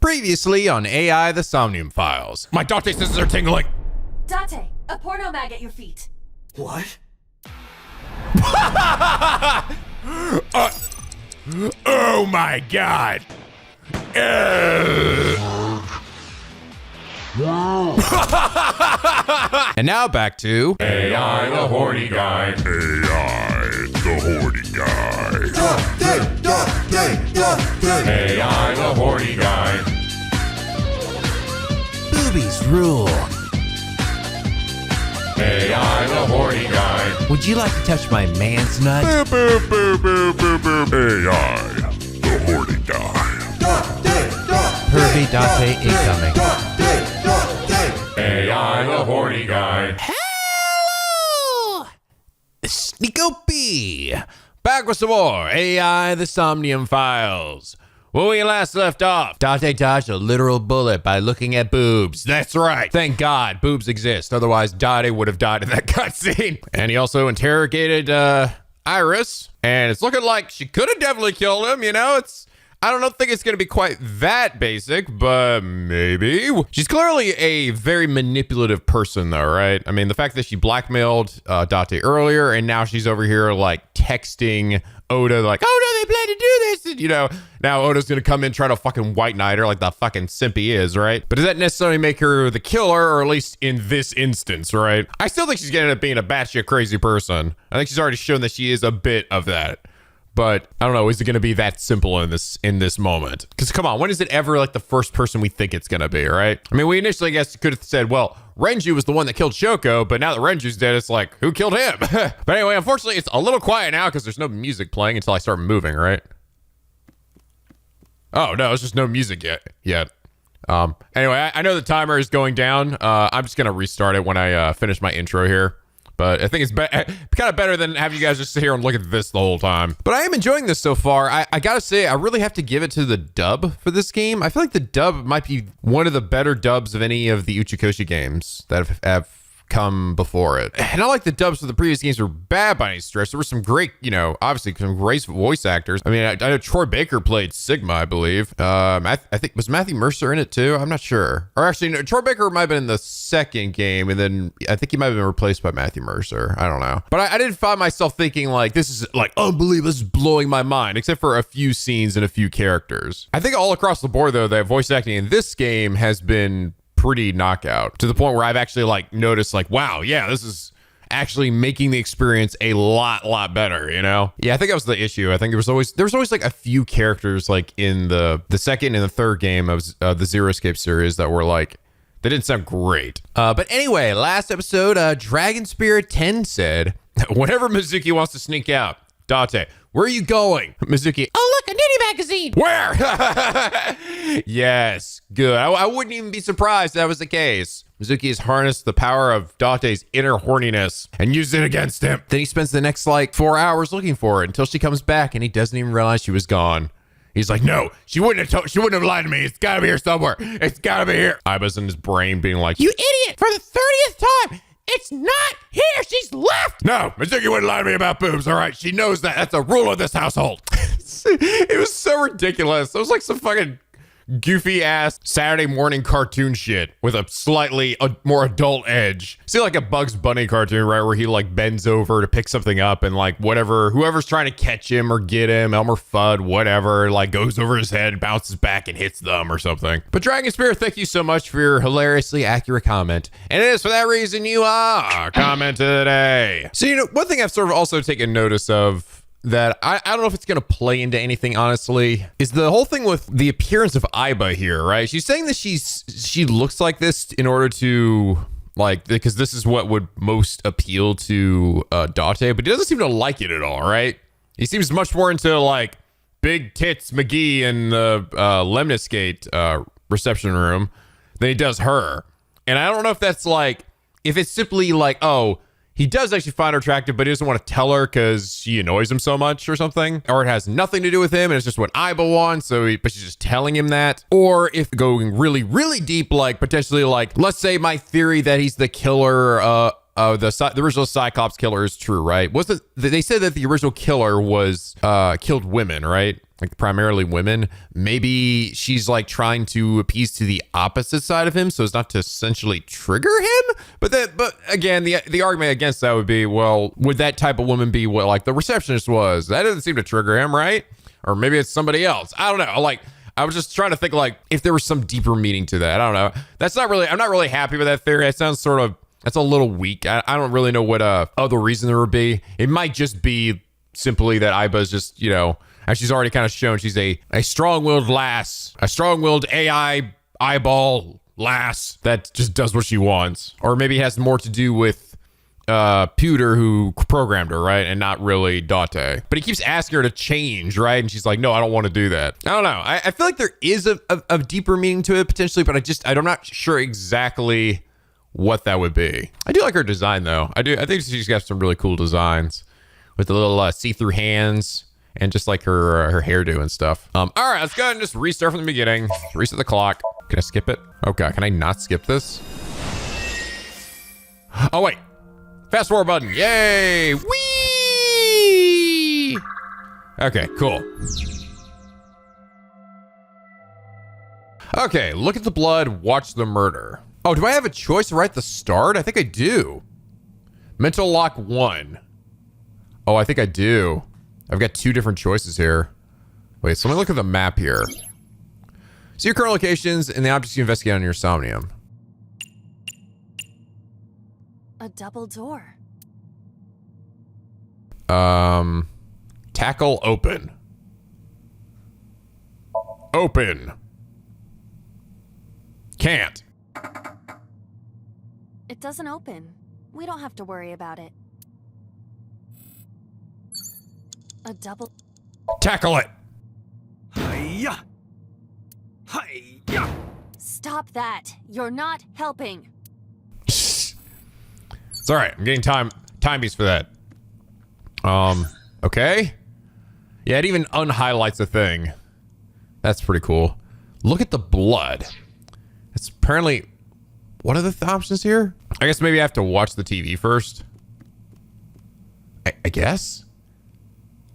Previously on AI The Somnium Files. My Date senses are tingling. Date, a porno mag at your feet. What? Oh my god. And now back to AI the horny guy. AI the horny guy. AI the horny guy. Boobies rule. AI the horny guy. Would you like to touch my man's nut? AI the horny guy. Pervy Date incoming. AI the horny guy. Hello! It's NicoB. Back with some more AI The Somnium Files. When we last left off, Date dodged a literal bullet by looking at boobs. That's right. Thank God boobs exist. Otherwise, Date would have died in that cutscene. And he also interrogated Iris. And it's looking like she could have definitely killed him. You know, I don't think it's going to be quite that basic, but maybe. She's clearly a very manipulative person, though, right? I mean, the fact that she blackmailed Date earlier, and now she's over here, like, texting Oda, like, oh, no, they plan to do this. And, you know, now Oda's going to come in, try to fucking white knight her like the fucking simp he is, right? But does that necessarily make her the killer, or at least in this instance, right? I still think she's going to end up being a batshit crazy person. I think she's already shown that she is a bit of that. But I don't know, is it going to be that simple in this moment? Because come on, when is it ever like the first person we think it's going to be, right? I mean, we initially, I guess, could have said, well, Renju was the one that killed Shoko, but now that Renju's dead, it's like, who killed him? But anyway, unfortunately, it's a little quiet now because there's no music playing until I start moving, right? Oh, no, it's just no music yet. Anyway, I know the timer is going down. I'm just going to restart it when I finish my intro here. But I think it's kind of better than having you guys just sit here and look at this the whole time. But I am enjoying this so far. I gotta say, I really have to give it to the dub for this game. I feel like the dub might be one of the better dubs of any of the Uchikoshi games that have come before it. And not like the dubs for the previous games were bad by any stretch. There were some great, you know, obviously some great voice actors. I mean, I know Troy Baker played Sigma, I believe. I think, was Matthew Mercer in it too? I'm not sure. Or actually, no, Troy Baker might have been in the second game, and then I think he might have been replaced by Matthew Mercer. I don't know. But I didn't find myself thinking like, this is like unbelievable, this is blowing my mind, except for a few scenes and a few characters. I think all across the board, though, that voice acting in this game has been pretty knockout, to the point where I've actually like noticed like, wow, yeah, this is actually making the experience a lot better, you know? Yeah, I think that was the issue. I think there was always like a few characters like in the second and the third game of the Zero Escape series that were like, they didn't sound great. But anyway, last episode, Dragon Spirit 10 said, whenever Mizuki wants to sneak out, Date, where are you going? Mizuki, oh look, a nudie magazine. Where? Yes, good. I wouldn't even be surprised if that was the case. Mizuki has harnessed the power of Date's inner horniness and used it against him. Then he spends the next like 4 hours looking for it until she comes back, and he doesn't even realize she was gone. He's like, no, she wouldn't have lied to me. It's gotta be here somewhere. It's gotta be here. Iba's in his brain being like, you idiot, for the 30th time. It's not here. She's left. No, Mizuki wouldn't lie to me about boobs. All right, she knows that. That's a rule of this household. It was so ridiculous. It was like some fucking goofy ass Saturday morning cartoon shit with a slightly more adult edge. See, like a Bugs Bunny cartoon, right, where he like bends over to pick something up, and like whoever's trying to catch him or get him, Elmer Fudd, whatever, like goes over his head, bounces back, and hits them or something. But Dragon Spirit, thank you so much for your hilariously accurate comment, and it is for that reason you are commented today. So, you know, one thing I've sort of also taken notice of that I don't know if it's going to play into anything, honestly, is the whole thing with the appearance of Iba here, right? She's saying that she looks like this in order to, like, because this is what would most appeal to Date, but he doesn't seem to like it at all, right? He seems much more into, like, big tits McGee in the Lemniscate reception room than he does her. And I don't know if that's, like, if it's simply like, oh, he does actually find her attractive, but he doesn't want to tell her because she annoys him so much or something. Or it has nothing to do with him and it's just what Iba wants, but she's just telling him that. Or if going really deep, like potentially like, let's say my theory that he's the killer, the original Cyclops killer is true, right? They said that the original killer was killed women, right? like primarily women. Maybe she's like trying to appease to the opposite side of him so as not to essentially trigger him. But again, the argument against that would be, well, would that type of woman be what like the receptionist was? That doesn't seem to trigger him, right? Or maybe it's somebody else. I don't know. Like, I was just trying to think like if there was some deeper meaning to that. I don't know. I'm not really happy with that theory. It sounds sort of, that's a little weak. I don't really know what other reason there would be. It might just be simply that Aiba's just, you know, as she's already kind of shown, she's a strong-willed lass, a strong-willed AI eyeball lass that just does what she wants. Or maybe it has more to do with Pewter, who programmed her, right? And not really Date. But he keeps asking her to change, right? And she's like, no, I don't want to do that. I don't know. I feel like there is a deeper meaning to it potentially, but I'm not sure exactly what that would be. I do like her design though. I think she's got some really cool designs with the little see-through hands and just like her hairdo and stuff. All right, let's go ahead and just restart from the beginning. Reset the clock. Can I skip it? Okay, can I not skip this? Oh wait, fast forward button. Yay! Whee! Okay, cool. Okay, look at the blood, watch the murder. Oh, do I have a choice right at the start? I think I do. Mental lock 1. Oh, I think I do. I've got 2 different choices here. Wait, so let me look at the map here. See your current locations and the objects you investigate on your Somnium. A double door. Tackle open. Open. Can't. It doesn't open. We don't have to worry about it. A double... Tackle it. Hi-ya! Hi-ya! Stop that. You're not helping. It's all right. I'm getting time beats for that. Okay. Yeah, it even unhighlights a thing. That's pretty cool. Look at the blood. It's apparently... What are the options here? I guess maybe I have to watch the TV first. I guess?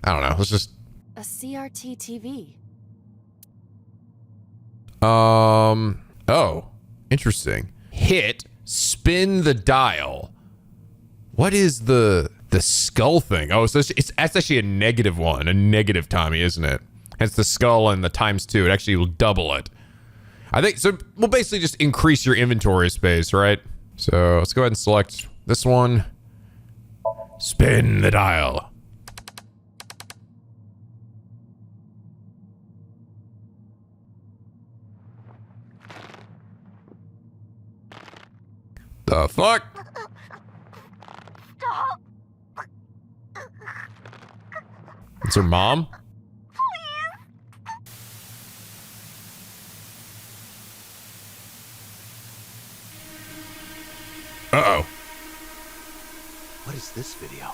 I don't know. Let's just... A CRT TV. Oh. Interesting. Hit. Spin the dial. What is the skull thing? Oh, so that's actually a negative one. A negative Tommy, isn't it? Hence the skull and the ×2. It actually will double it. I think so. We'll basically just increase your inventory space, right? So let's go ahead and select this one. Spin the dial. The fuck? Stop. It's her mom? Uh-oh. What is this video?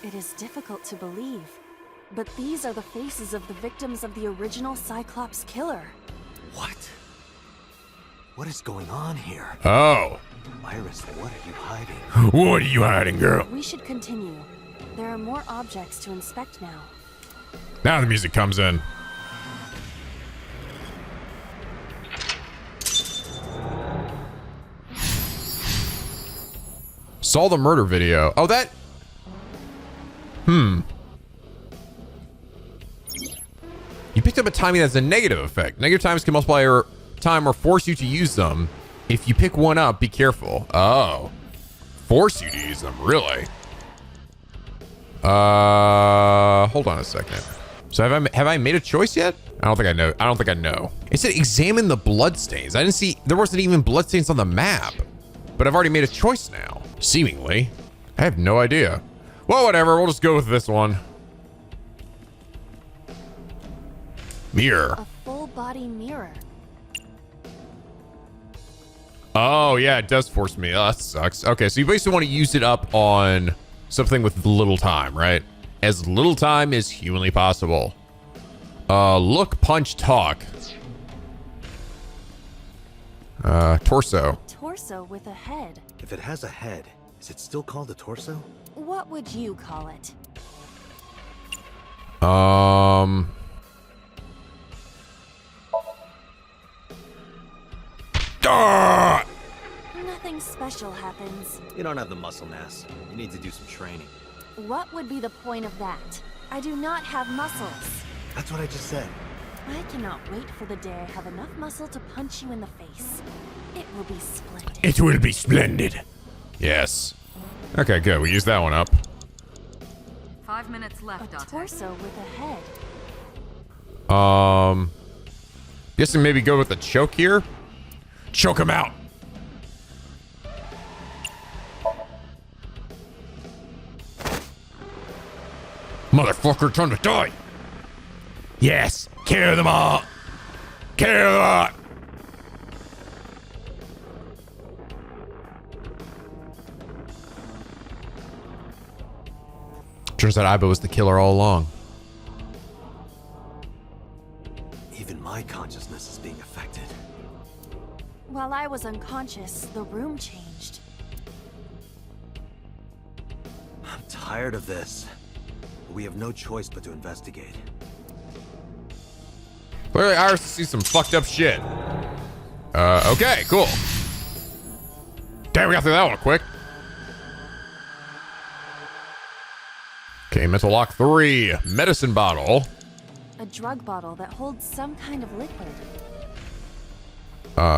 It is difficult to believe, but these are the faces of the victims of the original Cyclops killer. What? What is going on here? Oh. Iris, what are you hiding? What are you hiding, girl? We should continue. There are more objects to inspect now. Now the music comes in. Saw the murder video. Oh, that... You picked up a timing that's a negative effect. Negative times can multiply your time or force you to use them. If you pick one up, be careful. Oh. Force you to use them, really? Hold on a second. So have I made a choice yet? I don't think I know. It said examine the bloodstains. I didn't see, there wasn't even bloodstains on the map. But I've already made a choice now. Seemingly. I have no idea. Well, whatever. We'll just go with this one. Mirror. A full body mirror. Oh, yeah, it does force me. Oh, that sucks. Okay, so you basically want to use it up on something with little time, right? As little time as humanly possible. Look, punch, talk. Torso. Torso with a head. If it has a head, is it still called a torso? What would you call it? Ah! Nothing special happens. You don't have the muscle mass. You need to do some training. What would be the point of that? I do not have muscles. That's what I just said. I cannot wait for the day I have enough muscle to punch you in the face. It will be splendid. It will be splendid. Yes. Okay, good. We used that one up. 5 minutes left, A Date. torso with a head. Guessing maybe go with the choke here. Choke him out. Motherfucker, trying to die. Yes, kill them all. Kill them all. Turns out Aiba was the killer all along. Even my consciousness is being affected. While I was unconscious, the room changed. I'm tired of this. We have no choice but to investigate. Clearly, Iris sees some fucked up shit. Okay, cool. Damn, we got through that one quick. Okay, mental lock 3. Medicine bottle. A drug bottle that holds some kind of liquid.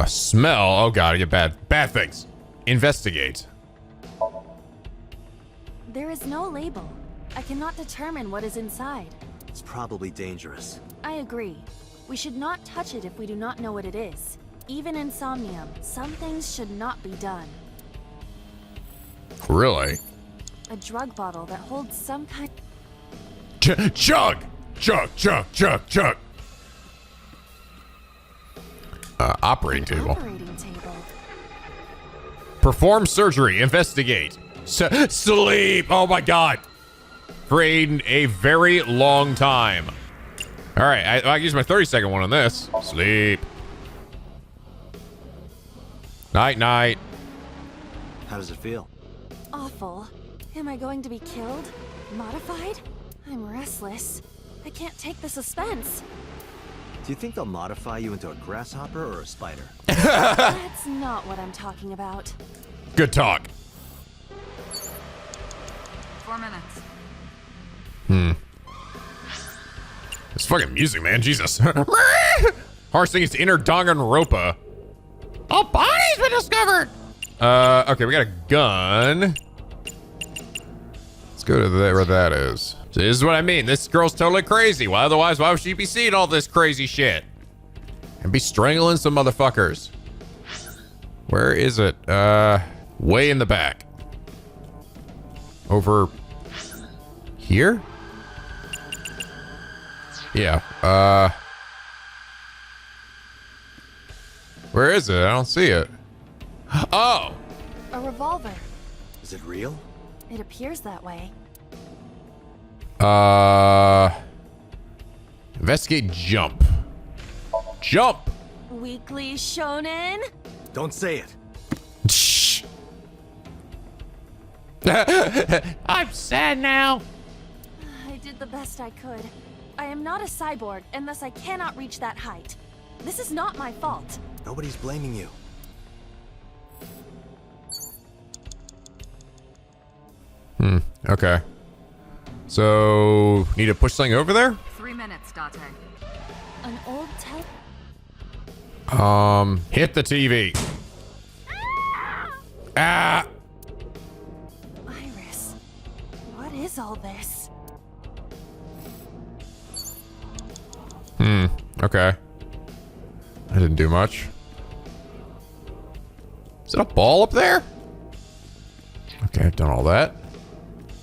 Smell. Oh god, I get bad things. Investigate. There is no label. I cannot determine what is inside. It's probably dangerous. I agree. We should not touch it if we do not know what it is. Even in Somnium, some things should not be done. Really? A drug bottle that holds some kind... Chug! Operating table. Operating table. Perform surgery. Investigate. Sleep. Oh my god. For a very long time. All right, I can use my 30-second one on this. Sleep. Night, night. How does it feel? Awful. Am I going to be killed? Modified? I'm restless. I can't take the suspense. Do you think they'll modify you into a grasshopper or a spider? That's not what I'm talking about. Good talk. 4 minutes. This fucking music, man. Jesus. Harsh thing is inner Danganronpa. A body's been discovered. Okay, we got a gun. Let's go to where that is. So this is what I mean. This girl's totally crazy. Well, otherwise, why would she be seeing all this crazy shit? And be strangling some motherfuckers. Where is it? Way in the back. Over here? Yeah. Where is it? I don't see it. Oh! A revolver. Is it real? It appears that way. Investigate jump. Jump! Weekly Shonen? Don't say it. Shh. I'm sad now. I did the best I could. I am not a cyborg, and thus I cannot reach that height. This is not my fault. Nobody's blaming you. Okay. So, need to push something over there? 3 minutes, Date. An old Hit the TV. Ah! Iris, what is all this? Okay. I didn't do much. Is that a ball up there? Okay, I've done all that.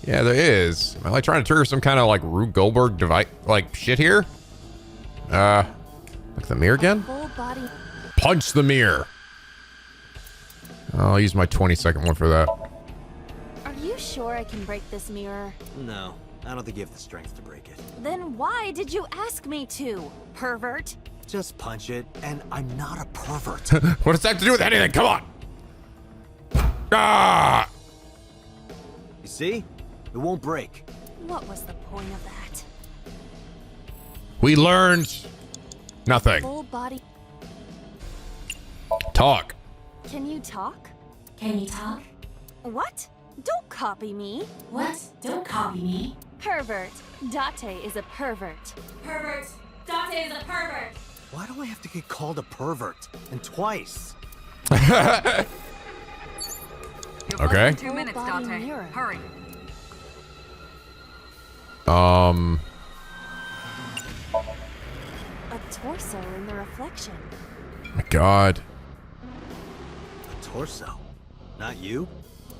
Yeah, there is. Am I like trying to trigger some kind of like Rube Goldberg device, like shit here? Look at the mirror again? Full body. Punch the mirror. I'll use my 20-second one for that. Are you sure I can break this mirror? No, I don't think you have the strength to break it. Then why did you ask me to, pervert? Just punch it, and I'm not a pervert. What does that have to do with anything? Come on. Ah! You see? It won't break. What was the point of that? We learned nothing. Full body. Talk. Can you talk? Can you talk? What? Don't copy me. What? Don't copy me. Pervert. Date is a pervert. Pervert. Date is a pervert. Why do I have to get called a pervert? And twice? You're Okay. less than 2 minutes, Full-body Date. mirror. Hurry. A torso in the reflection. My God. A torso? Not you?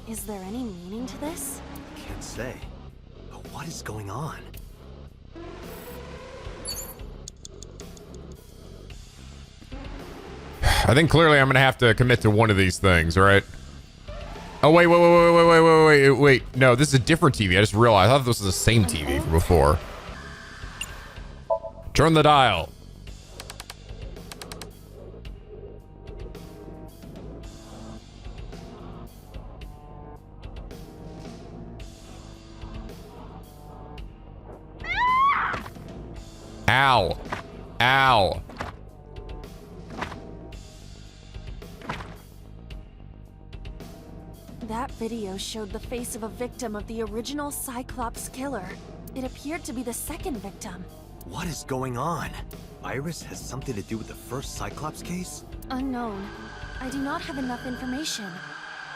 Is there any meaning to this? Can't say. But what is going on? I think clearly I'm gonna have to commit to one of these things, right? Oh wait. No, this is a different TV. I just realized. I thought this was the same TV from before. Turn the dial. Ow. Ow. That video showed the face of a victim of the original Cyclops killer. It appeared to be the second victim. What is going on? Iris has something to do with the first Cyclops case? Unknown. I do not have enough information.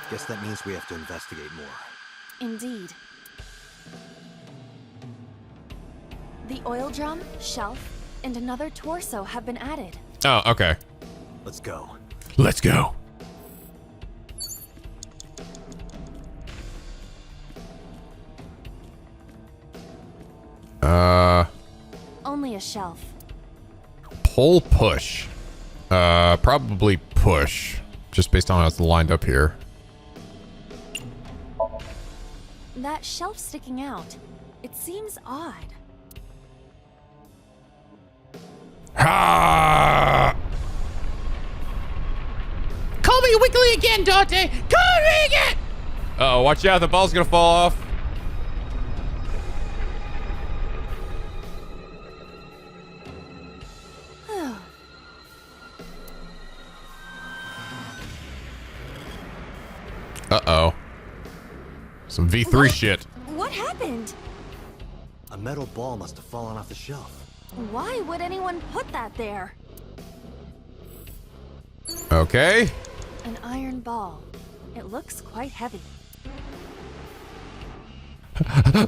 Guess that means we have to investigate more. Indeed. The oil drum, shelf, and another torso have been added. Oh, okay. Let's go. Let's go. Only a shelf. Pull, push. Probably push, just based on how it's lined up here. That shelf sticking out. It seems odd. Ha! Call me weekly again, Dante. Call me again. Oh, watch out! The ball's gonna fall off. Uh-oh. Some V3 shit. What happened? A metal ball must have fallen off the shelf. Why would anyone put that there? Okay. An iron ball. It looks quite heavy.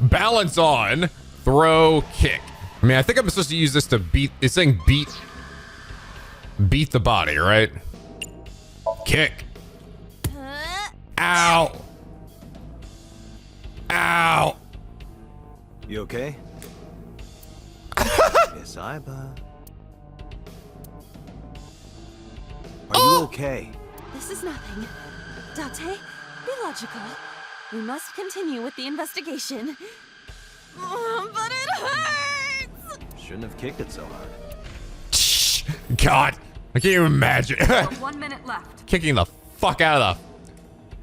Balance on. Throw, kick. I mean, I think I'm supposed to use this to beat. It's saying beat the body, right? Kick. Ow. Ow. You okay? Yes, Are you okay? This is nothing. Date, be logical. We must continue with the investigation. But it hurts! Shouldn't have kicked it so hard. God, I can't even imagine. 1 minute left. Kicking the fuck out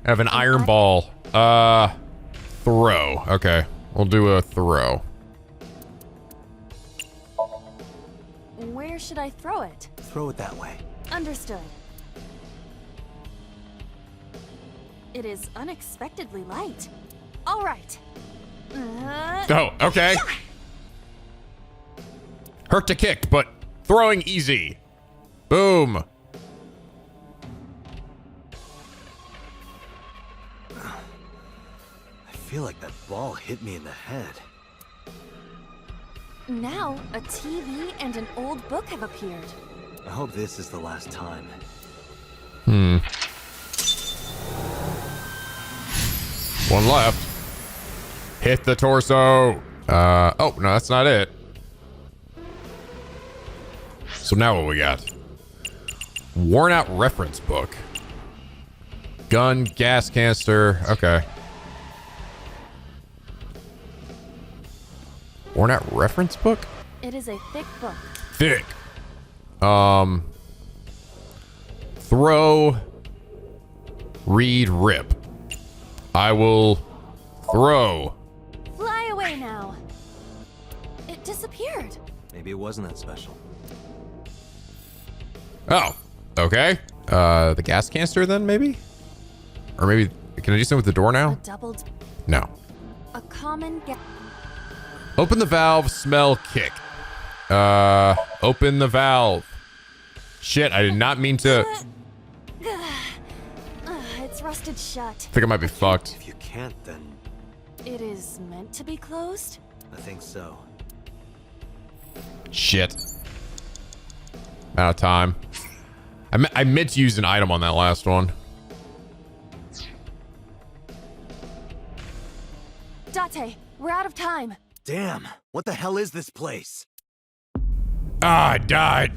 of an iron ball. Throw. Okay, we'll do a throw. Where should I throw it? Throw it that way. Understood. It is unexpectedly light. All right. Oh, okay. Hurt to kick, but throwing easy. Boom. I feel like that ball hit me in the head. Now, a TV and an old book have appeared. I hope this is the last time. One left. Hit the torso. Oh, no, that's not it. So now what we got? Worn out reference book. Gun, gas canister. Okay. Worn out reference book? It is a thick book. Thick. Throw. Read, rip. I will throw. Fly away now. It disappeared. Maybe it wasn't that special. Oh, okay. The gas canister then, maybe? Or maybe, can I do something with the door A now? doubled. No. A common Open the valve, smell, kick. Open the valve. Shit, I did not mean to. It's rusted shut. I think I might be fucked. If you can't, then It is meant to be closed? I think so. Shit. Out of time. I meant to use an item on that last one. Date, we're out of time. Damn, what the hell is this place? Ah, I died.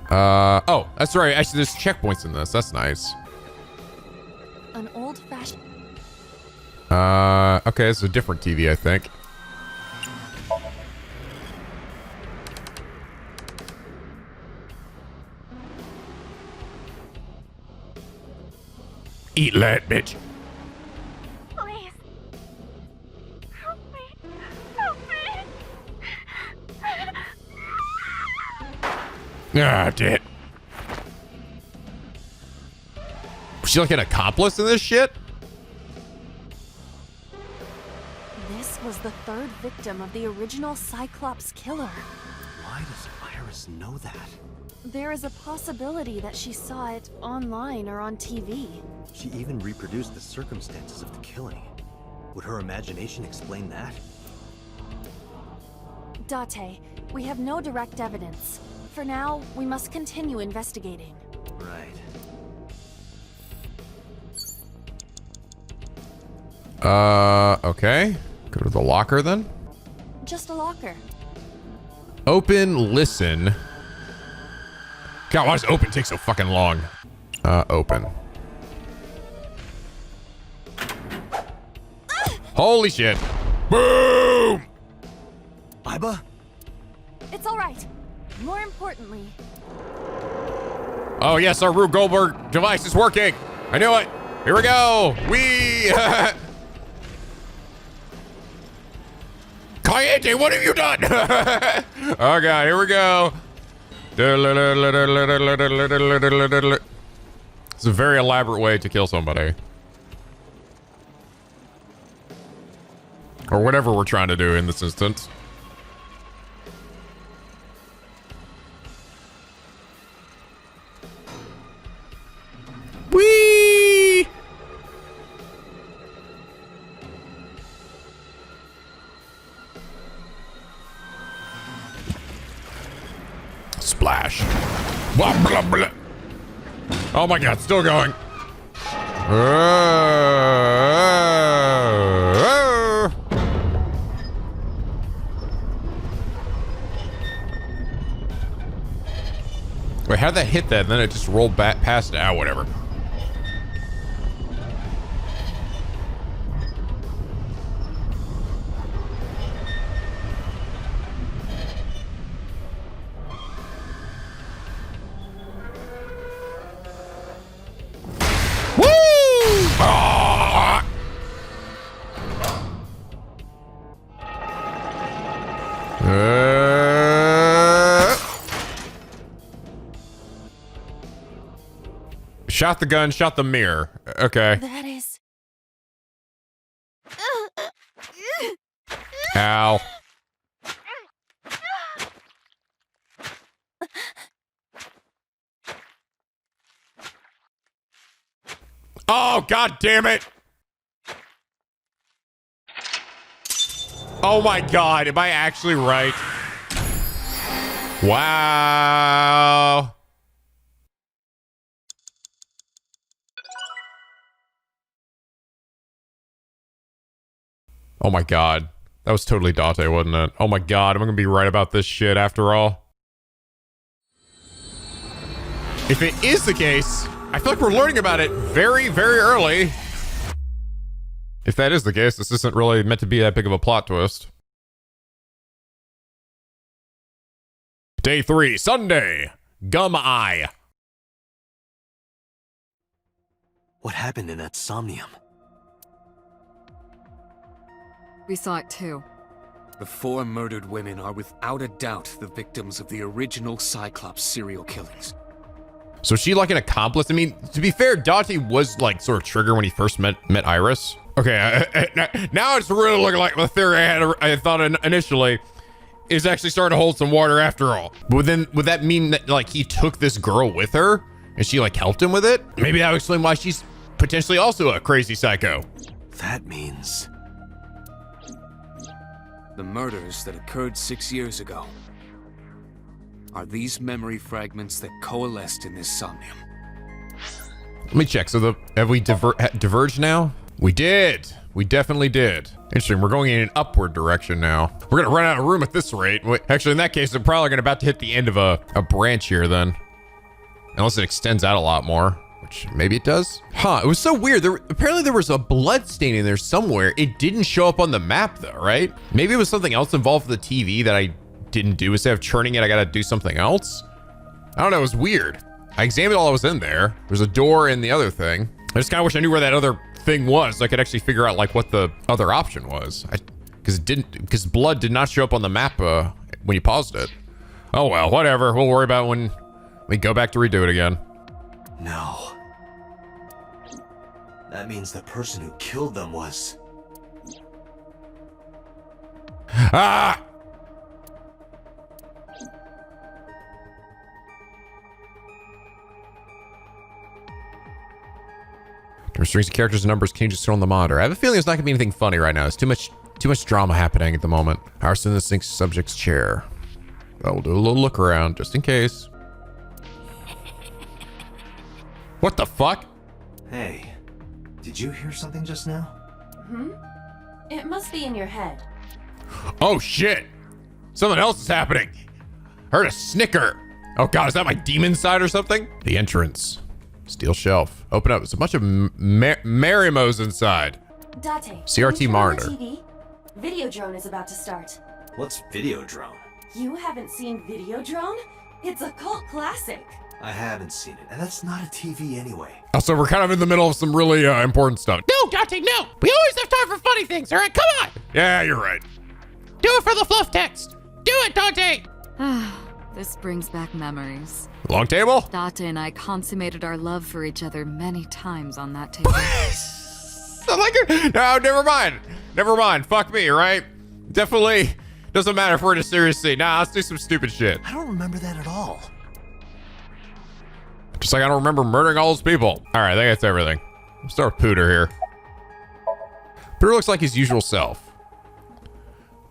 Oh, that's right. Actually, there's checkpoints in this. That's nice. An old-fashioned... Okay, it's a different TV, I think. Eat that, bitch. Please. Help me. Help me. Ah, damn. Was she like an accomplice in this shit? This was the third victim of the original Cyclops killer. Why does Iris know that? There is a possibility that she saw it online or on TV. She even reproduced the circumstances of the killing. Would her imagination explain that? Date, we have no direct evidence. For now, we must continue investigating. Right. Okay. Go to the locker then. Just a locker. Open, listen. God, why does open take so fucking long? Open. Holy shit. Boom! Iba? It's all right. More importantly, Oh, yes, our Rube Goldberg device is working. I knew it. Here we go. Wee! Cayenne, what have you done? Oh, God, here we go. It's a very elaborate way to kill somebody. Or whatever we're trying to do in this instance. Whee! Splash. Blah, blah, blah. Oh my God, still going. Wait, how'd that hit that? And then it just rolled back past it. Ah, whatever. Shot the gun, shot the mirror. Okay. that is... Ow. Oh, God damn it. Oh my God, am I actually right? Wow. Oh my God. That was totally Date, wasn't it? Oh my God, am I gonna be right about this shit after all? If it is the case, I feel like we're learning about it very, very early. If that is the case, this isn't really meant to be that big of a plot twist. Day 3, Sunday. Gum Eye. What happened in that Somnium? We saw it too. The 4 murdered women are without a doubt the victims of the original Cyclops serial killings. So is she like an accomplice? I mean, to be fair, Date was like sort of trigger when he first met Iris. Okay, now it's really looking like the theory I thought initially is actually starting to hold some water after all. But then would that mean that like he took this girl with her and she like helped him with it? Maybe that would explain why she's potentially also a crazy psycho. That means... The murders that occurred 6 years ago are these memory fragments that coalesced in this somnium. Let me check. So have we diverged now? We did. We definitely did. Interesting. We're going in an upward direction now. We're gonna run out of room at this rate. Actually, in that case, we're probably gonna about to hit the end of a branch here then. Unless it extends out a lot more, which maybe it does. Huh, it was so weird. Apparently there was a blood stain in there somewhere. It didn't show up on the map though, right? Maybe it was something else involved with the TV that I didn't do. Instead of churning it, I gotta do something else. I don't know, it was weird. I examined all that was in there. There's a door in the other thing. I just kind of wish I knew where that other thing was so I could actually figure out like what the other option was. Because blood did not show up on the map when you paused it. Oh well, whatever. We'll worry about it when we go back to redo it again. No. That means the person who killed them was... Ah! Strings of characters and numbers, can you just throw on the monitor? I have a feeling it's not gonna be anything funny right now. It's too much drama happening at the moment. Arson in the sync subject's chair. But we'll do a little look around just in case. What the fuck? Hey, did you hear something just now? It must be in your head. Oh shit! Something else is happening. Heard a snicker. Oh god, is that my demon side or something? The entrance. Steel shelf. Open up. There's a bunch of Marimos inside. Date, CRT can you turn on the monitor. TV? Videodrone is about to start. What's Videodrone? You haven't seen Videodrone? It's a cult classic. I haven't seen it, and that's not a TV anyway. Also, we're kind of in the middle of some really important stuff. No, Dante, no! We always have time for funny things, all right? Come on! Yeah, you're right. Do it for the fluff text! Do it, Dante! This brings back memories. Long table? Date and I consummated our love for each other many times on that table. I like it. No, never mind. Never mind. Fuck me, right? Definitely doesn't matter if we're in a serious scene. Nah, let's do some stupid shit. I don't remember that at all. Just like I don't remember murdering all those people. All right, I think that's everything. We'll start with Pooter here. Pooter looks like his usual self.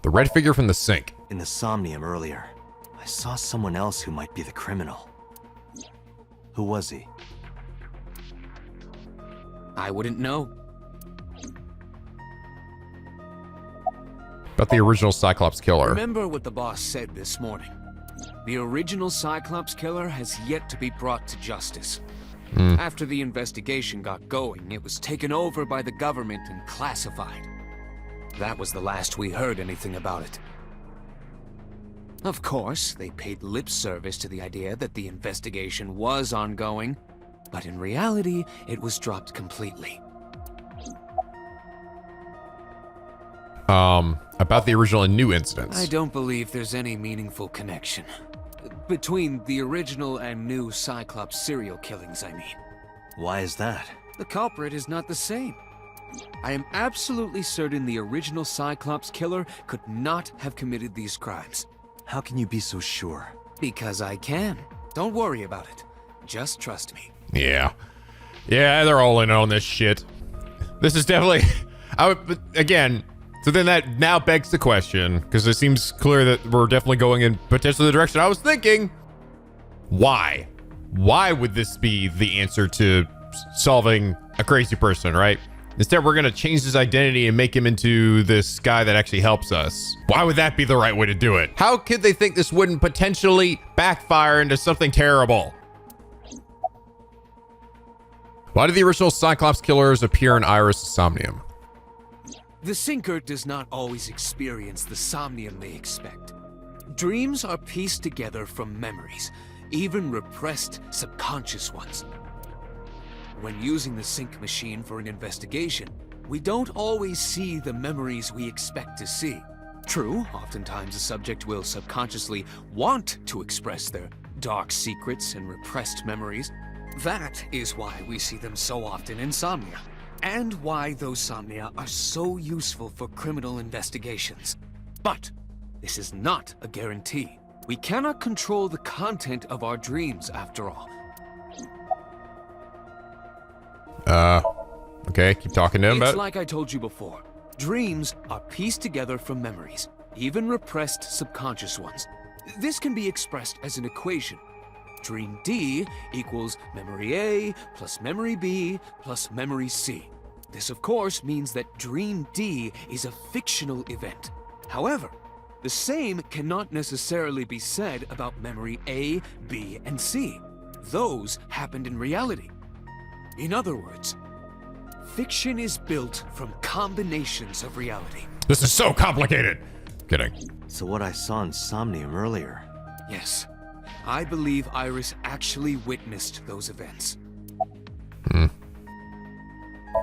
The red figure from the sink. In the Somnium earlier, I saw someone else who might be the criminal. Who was he? I wouldn't know. About the original Cyclops killer. Remember what the boss said this morning. The original Cyclops killer has yet to be brought to justice. After the investigation got going, it was taken over by the government and classified. That was the last we heard anything about it. Of course, they paid lip service to the idea that the investigation was ongoing, but in reality, it was dropped completely. About the original and new incidents. I don't believe there's any meaningful connection. Between the original and new Cyclops serial killings, I mean. Why is that? The culprit is not the same. I am absolutely certain the original Cyclops killer could not have committed these crimes. How can you be so sure? Because I can. Don't worry about it. Just trust me. Yeah. Yeah, they're all in on this shit. This is definitely... but again, so then that now begs the question, because it seems clear that we're definitely going in potentially the direction I was thinking. Why? Why would this be the answer to solving a crazy person, right? Instead, we're going to change his identity and make him into this guy that actually helps us. Why would that be the right way to do it? How could they think this wouldn't potentially backfire into something terrible? Why did the original Cyclops killers appear in Iris' Somnium? The Sinker does not always experience the somnium they expect. Dreams are pieced together from memories, even repressed subconscious ones. When using the sync machine for an investigation, we don't always see the memories we expect to see. True, oftentimes a subject will subconsciously want to express their dark secrets and repressed memories. That is why we see them so often in Somnia, and why those Somnia are so useful for criminal investigations. But this is not a guarantee. We cannot control the content of our dreams, after all. Okay, keep talking to him about It's it. like I told you before. Dreams are pieced together from memories, even repressed subconscious ones. This can be expressed as an equation. Dream D equals memory A plus memory B plus memory C. This, of course, means that Dream D is a fictional event. However, the same cannot necessarily be said about memory A, B, and C. Those happened in reality. In other words, fiction is built from combinations of reality. This is so complicated. Kidding. So what I saw in Somnium earlier, Yes, I believe Iris actually witnessed those events.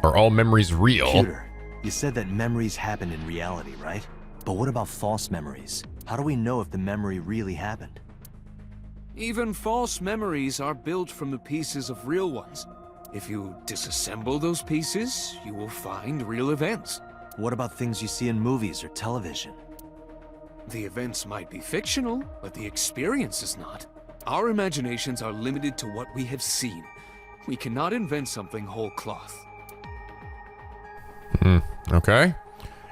Are all memories real? Computer, you said that memories happen in reality, right? But what about false memories? How do we know if the memory really happened? Even false memories are built from the pieces of real ones. If you disassemble those pieces, you will find real events. What about things you see in movies or television? The events might be fictional, but the experience is not. Our imaginations are limited to what we have seen. We cannot invent something whole cloth. Okay.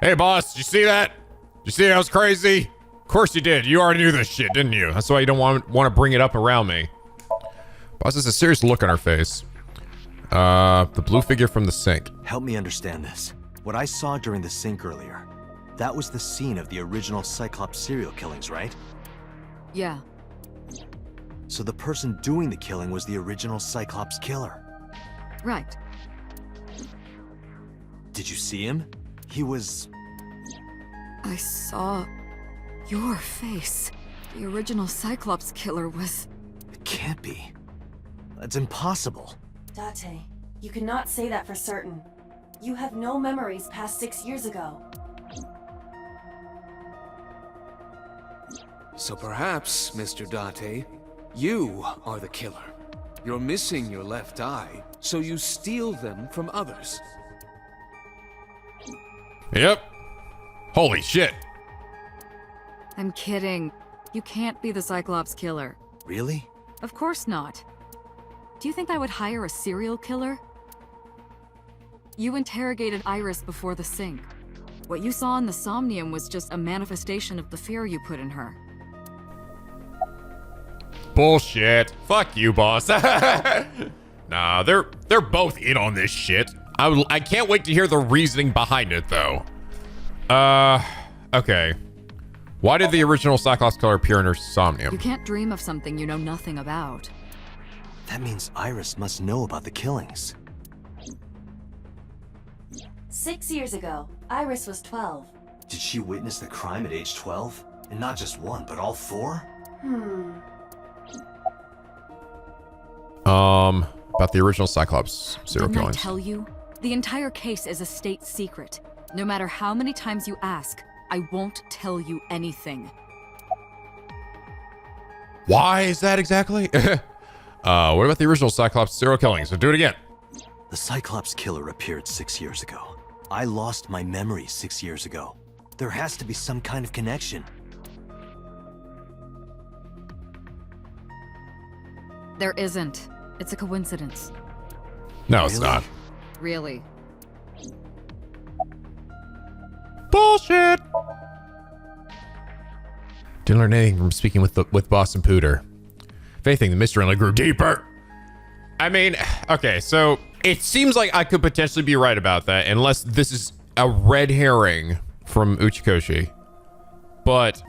Hey, boss, did you see that? Did you see that was crazy? Of course you did. You already knew this shit, didn't you? That's why you don't want to bring it up around me. Boss has a serious look on her face. The blue figure from the sink. Help me understand this. What I saw during the sink earlier, that was the scene of the original Cyclops serial killings, right? Yeah. So the person doing the killing was the original Cyclops killer. Right. Did you see him? He was... I saw your face. The original Cyclops killer was... It can't be. That's impossible. Date, you cannot say that for certain. You have no memories past 6 years ago. So perhaps, Mr. Date, you are the killer. You're missing your left eye, so you steal them from others. Yep. Holy shit. I'm kidding. You can't be the Cyclops killer. Really? Of course not. Do you think I would hire a serial killer? You interrogated Iris before the sink. What you saw in the Somnium was just a manifestation of the fear you put in her. Bullshit. Fuck you, boss. Nah, they're both in on this shit. I can't wait to hear the reasoning behind it, though. Okay. Why did the original Cyclops killer appear in her Somnium? You can't dream of something you know nothing about. That means Iris must know about the killings. 6 years ago, Iris was 12. Did she witness the crime at age 12? And not just one, but all four? About the original Cyclops serial Didn't I killings. tell you? The entire case is a state secret. No matter how many times you ask, I won't tell you anything. Why is that exactly? What about the original Cyclops serial killings? So do it again. The Cyclops killer appeared 6 years ago. I lost my memory 6 years ago. There has to be some kind of connection. There isn't. It's a coincidence. No, it's Really? not. Really. Bullshit. Didn't learn anything from speaking with Boston Pooter. If anything, the mystery only grew deeper. I mean, okay, so it seems like I could potentially be right about that, unless this is a red herring from Uchikoshi. But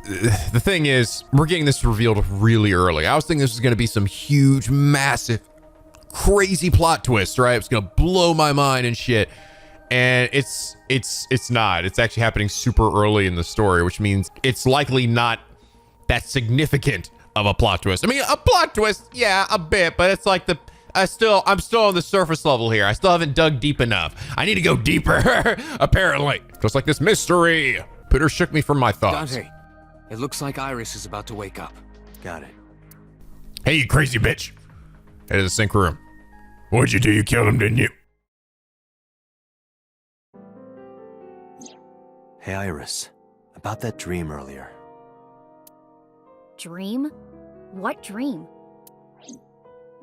the thing is, we're getting this revealed really early. I was thinking this was going to be some huge, massive, crazy plot twist, right? It's going to blow my mind and shit. And it's not. It's actually happening super early in the story, which means it's likely not that significant of a plot twist. I mean, a plot twist, yeah, a bit, but it's like I'm still on the surface level here. I still haven't dug deep enough. I need to go deeper, apparently. Just like this mystery. Peter shook me from my thoughts. Dante, it looks like Iris is about to wake up. Got it. Hey, you crazy bitch. Head to the sink room. What'd you do? You killed him, didn't you? Hey, Iris. About that dream earlier. Dream? What dream?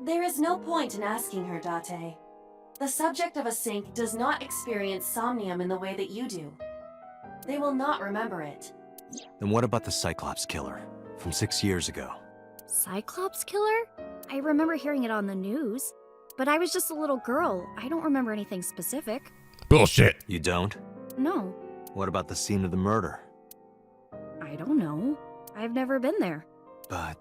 There is no point in asking her, Date. The subject of a sink does not experience somnium in the way that you do. They will not remember it. Then what about the Cyclops killer from 6 years ago? Cyclops killer? I remember hearing it on the news. But I was just a little girl. I don't remember anything specific. Bullshit. You don't? No. What about the scene of the murder? I don't know. I've never been there. But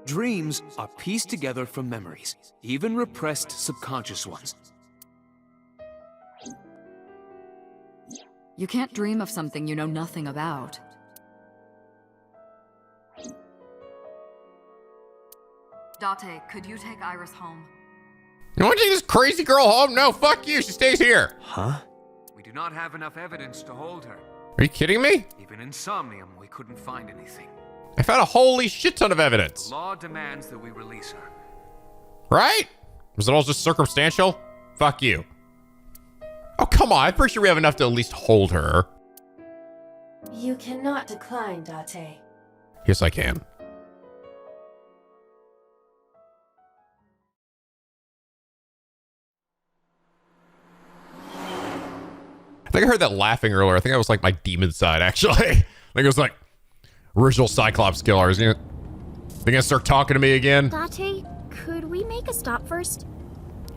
Dreams are pieced together from memories, even repressed subconscious ones. You can't dream of something you know nothing about. Date, could you take Iris home? You want to take this crazy girl home? No, fuck you. She stays here. huh? We do not have enough evidence to hold her. Are you kidding me? Even in Somnium, we couldn't find anything. I found a holy shit ton of evidence. The law demands that we release her. Right? Was it all just circumstantial? Fuck you. Oh, come on. I'm pretty sure we have enough to at least hold her. You cannot decline, Date. Yes, I can. I think I heard that laughing earlier. I think that was like my demon side, actually. I think it was like original Cyclops killer. They gonna start talking to me again? Date, could we make a stop first?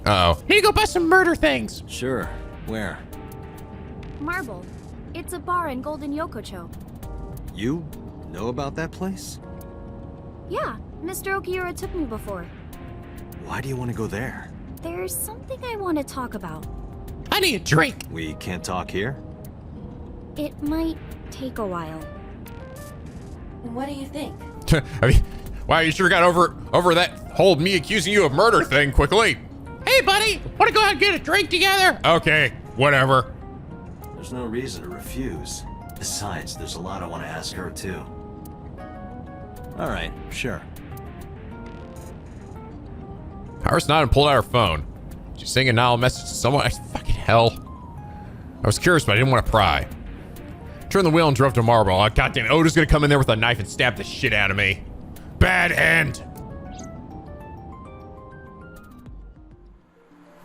Uh-oh. Need to go buy some murder things. Sure. Where? Marble. It's a bar in Golden Yokocho. You know about that place? Yeah, Mr. Okiura took me before. Why do you want to go there? There's something I want to talk about. I need a drink. We can't talk here? It might take a while. What do you think? I mean, wow, you sure got over that whole me accusing you of murder thing quickly. Hey, buddy, want to go out and get a drink together? Okay, whatever. There's no reason to refuse. Besides, there's a lot I want to ask her, too. All right, sure. Iris nodded and pulled out her phone. She's sending a Nile message to someone. Fucking hell. I was curious, but I didn't want to pry. Turned the wheel and drove to Marble. Oh, goddamn, Oda's gonna come in there with a knife and stab the shit out of me. Bad end.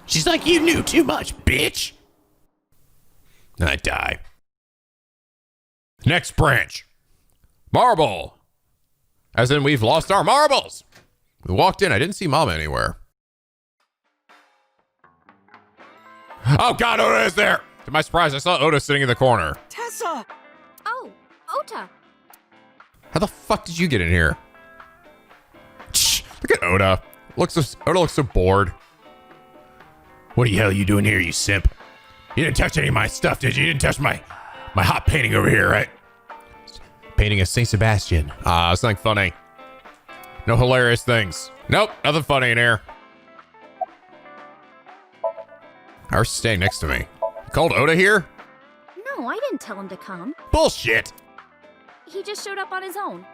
She's like, you knew too much, bitch. And I die. Next branch. Marble. As in, we've lost our marbles. We walked in. I didn't see Mama anywhere. Oh, God, Oda is there. To my surprise, I saw Oda sitting in the corner. Tessa! Oh, Ota. How the fuck did you get in here? Shh, look at Oda. Oda looks so bored. What the hell are you doing here, you simp? You didn't touch any of my stuff, did you? You didn't touch my hot painting over here, right? Painting of Saint Sebastian. Something funny. No hilarious things. Nope, nothing funny in here. Iris is staying next to me. You called Oda here? No, I didn't tell him to come. Bullshit. He just showed up on his own.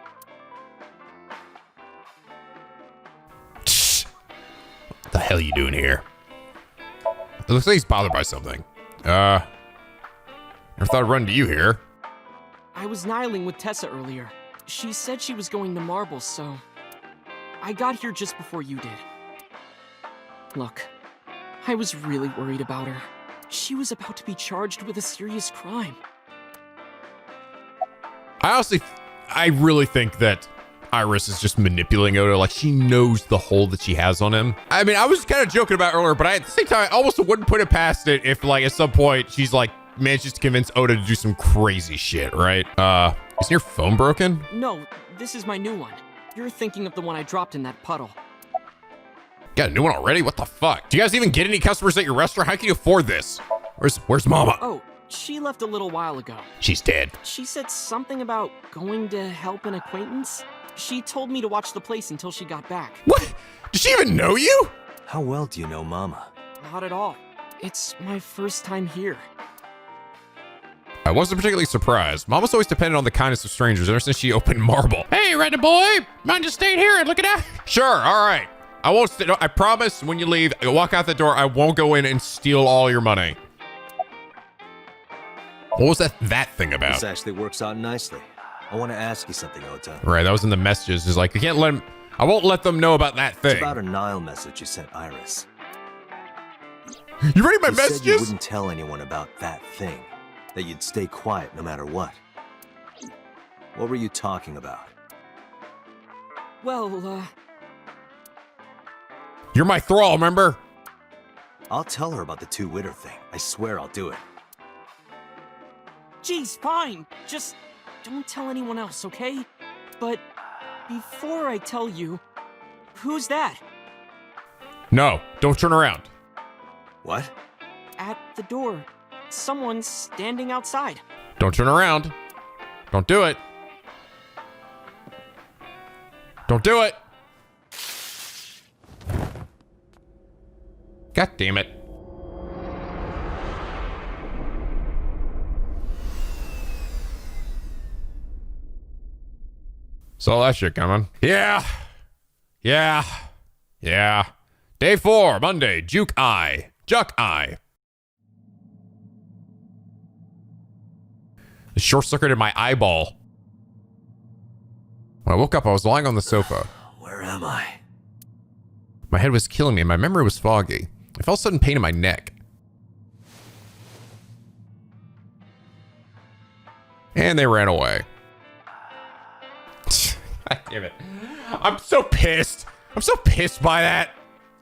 Shh. What the hell are you doing here? It looks like he's bothered by something. Never thought I'd run into you here. I was nihiling with Tessa earlier. She said she was going to Marble, so I got here just before you did. Look, I was really worried about her. She was about to be charged with a serious crime. I really think that Iris is just manipulating Oda. Like, she knows the hold that she has on him. I mean, I was kind of joking about earlier, but at the same time, I almost wouldn't put it past it if, like, at some point she's like manages to convince Oda to do some crazy shit, right? Isn't your phone broken? No, this is my new one. You're thinking of the one I dropped in that puddle. Got a new one already? What the fuck? Do you guys even get any customers at your restaurant? How can you afford this? Where's Mama? Oh, She left a little while ago. She's dead. She said something about going to help an acquaintance. She told me to watch the place until she got back. What? Does she even know you? How well do you know Mama? Not at all. It's my first time here. I wasn't particularly surprised. Mama's always depended on the kindness of strangers ever since she opened Marble. Hey, Redna boy, mind just staying here and look at that? Sure, all right. I won't. I promise. When you leave, walk out the door. I won't go in and steal all your money. What was that thing about? This actually works out nicely. I want to ask you something, Ota. Right, that was in the messages. It's like, I can't let him. I won't let them know about that thing. It's about a Nile message you sent Iris. You reading my You said you messages? wouldn't tell anyone about that thing. That you'd stay quiet no matter what. What were you talking about? Well, You're my thrall, remember? I'll tell her about the two-witter thing. I swear I'll do it. geez, fine. Just don't tell anyone else, okay? But before I tell you, who's that? No, don't turn around. What? At the door. Someone's standing outside. Don't turn around. Don't do it. Don't do it. God damn it. Saw that shit coming. Yeah. Day 4, Monday, Juke Eye. Juck Eye. It short-circuited my eyeball. When I woke up, I was lying on the sofa. Where am I? My head was killing me and my memory was foggy. I felt sudden pain in my neck. And they ran away. God damn it. I'm so pissed. I'm so pissed by that.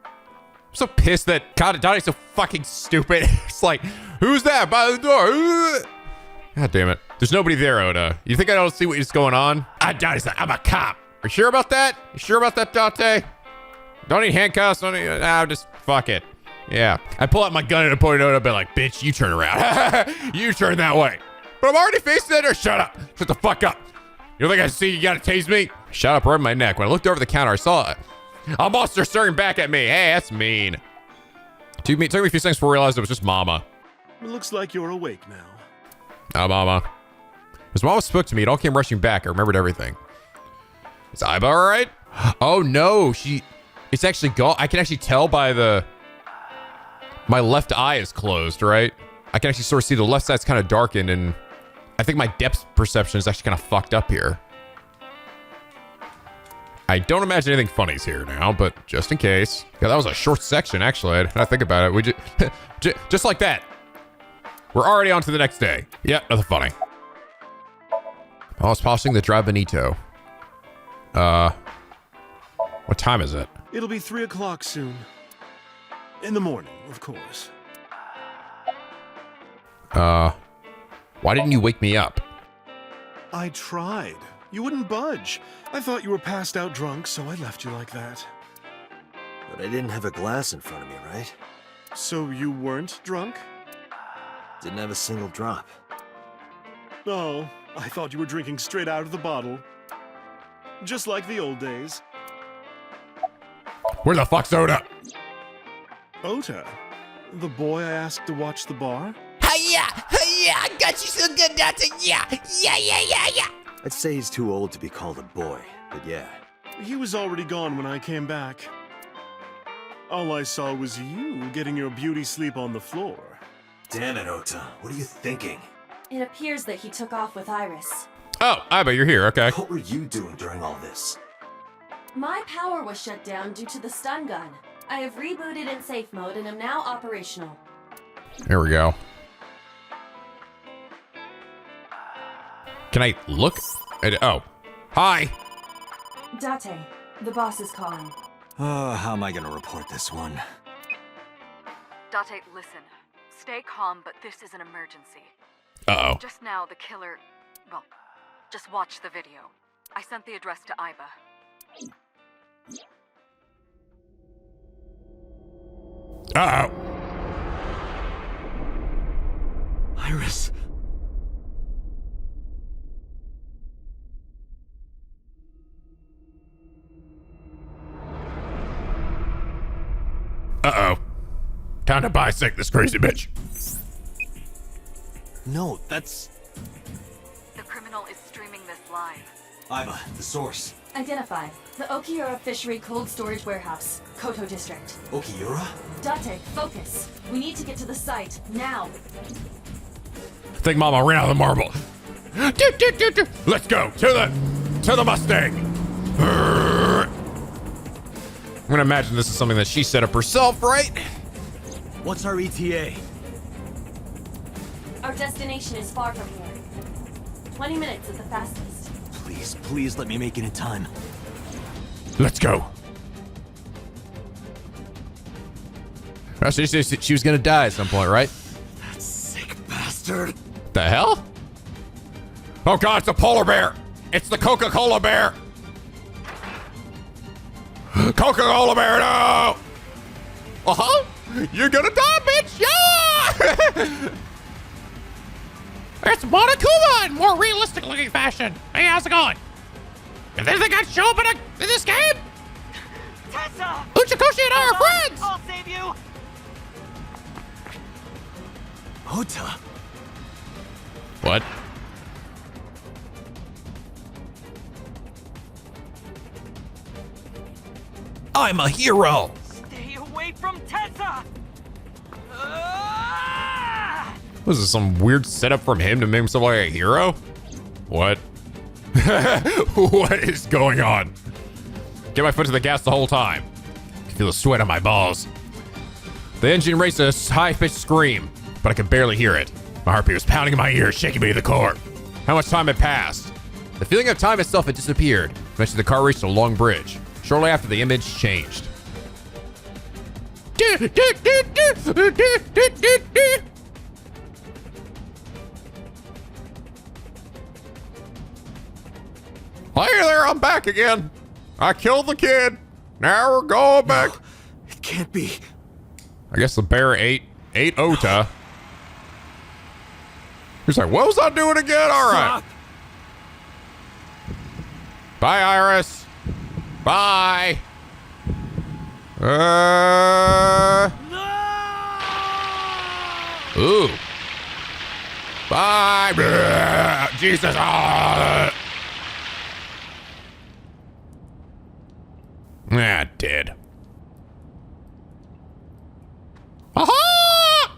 I'm so pissed that Donnie's so fucking stupid. It's like, who's that by the door? God damn it. There's nobody there, Oda. You think I don't see what's going on? Donnie's like, I'm a cop. Are you sure about that? You sure about that, Date? Don't need handcuffs. Don't need, just fuck it. Yeah. I pull out my gun and I point it out and be like, bitch, you turn around. You turn that way. But I'm already facing it or shut up. Shut the fuck up. You don't think I see you gotta tase me? Shut up right in my neck. When I looked over the counter, I saw a monster staring back at me. Hey, that's mean. It took me a few seconds before I realized it was just Mama. It looks like you're awake now. Oh, Mama. As Mama spoke to me, it all came rushing back. I remembered everything. Is Aiba all right? Oh no, it's actually gone. I can actually tell by my left eye is closed, right? I can actually sort of see the left side's kind of darkened, and I think my depth perception is actually kind of fucked up here. I don't imagine anything funny's here now, but just in case. Yeah, that was a short section, actually. Now I think about it, we just like that. We're already on to the next day. Yep, nothing funny. I was polishing the Dry Benito. What time is it? It'll be 3 o'clock soon. In the morning, of course. Why didn't you wake me up? I tried. You wouldn't budge. I thought you were passed out drunk, so I left you like that. But I didn't have a glass in front of me, right? So you weren't drunk? Didn't have a single drop. Oh, I thought you were drinking straight out of the bottle. Just like the old days. Where the fuck's Oda? Ota? The boy I asked to watch the bar? Hiya! I got you so good, Date. Yeah. I'd say he's too old to be called a boy, but yeah. He was already gone when I came back. All I saw was you getting your beauty sleep on the floor. Damn it, Ota. What are you thinking? It appears that he took off with Iris. Oh, Aiba, you're here. Okay. What were you doing during all this? My power was shut down due to the stun gun. I have rebooted in safe mode and am now operational. There we go. Can I look at oh. Hi. Date, the boss is calling. Oh, how am I gonna report this one? Date, listen. Stay calm, but this is an emergency. Uh-oh. Just now, the killer... Well, just watch the video. I sent the address to Aiba. Uh-oh. Iris. Uh-oh. Time to bisect this crazy bitch. No, that's... The criminal is streaming this live. Iva, the source. Identify. The Okiura Fishery Cold Storage Warehouse, Koto District. Okiura? Date, focus. We need to get to the site, now. I think Mama ran out of the marble. Let's go to the Mustang. I'm gonna imagine this is something that she set up herself, right? What's our ETA? Our destination is far from here. 20 minutes at the fastest. Please, please let me make it in time. Let's go. Oh, she was gonna die at some point, right? That sick bastard. The hell? Oh god, it's a polar bear! It's the Coca-Cola bear! Coca-Cola bear, no! Uh-huh! You're gonna die, bitch! Yeah! It's Monokuma in more realistic looking fashion. Hey, how's it going? You think I'd show up in this game? Tessa! Uchikoshi and I are friends! I'll save you! Ota. What? I'm a hero! Stay away from Tessa! Was this some weird setup from him to make himself like a hero? What? What is going on? Get my foot to the gas the whole time. I can feel the sweat on my balls. The engine raised a high-pitched scream, but I could barely hear it. My heartbeat was pounding in my ears, shaking me to the core. How much time had passed? The feeling of time itself had disappeared. Eventually, the car reached a long bridge. Shortly after, the image changed. Hey there, I'm back again. I killed the kid. Now we're going back. No, it can't be. I guess the bear ate Ota. He's like, what was I doing again? All right. Stop. Bye, Iris. Bye. Ooh. Bye. Jesus. Dead. Aha!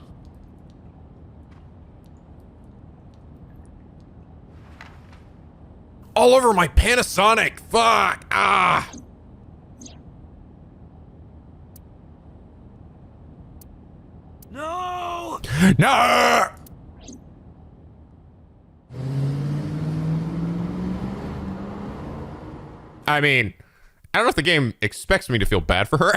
All over my Panasonic. Fuck. Ah. No! No! I mean, I don't know if the game expects me to feel bad for her.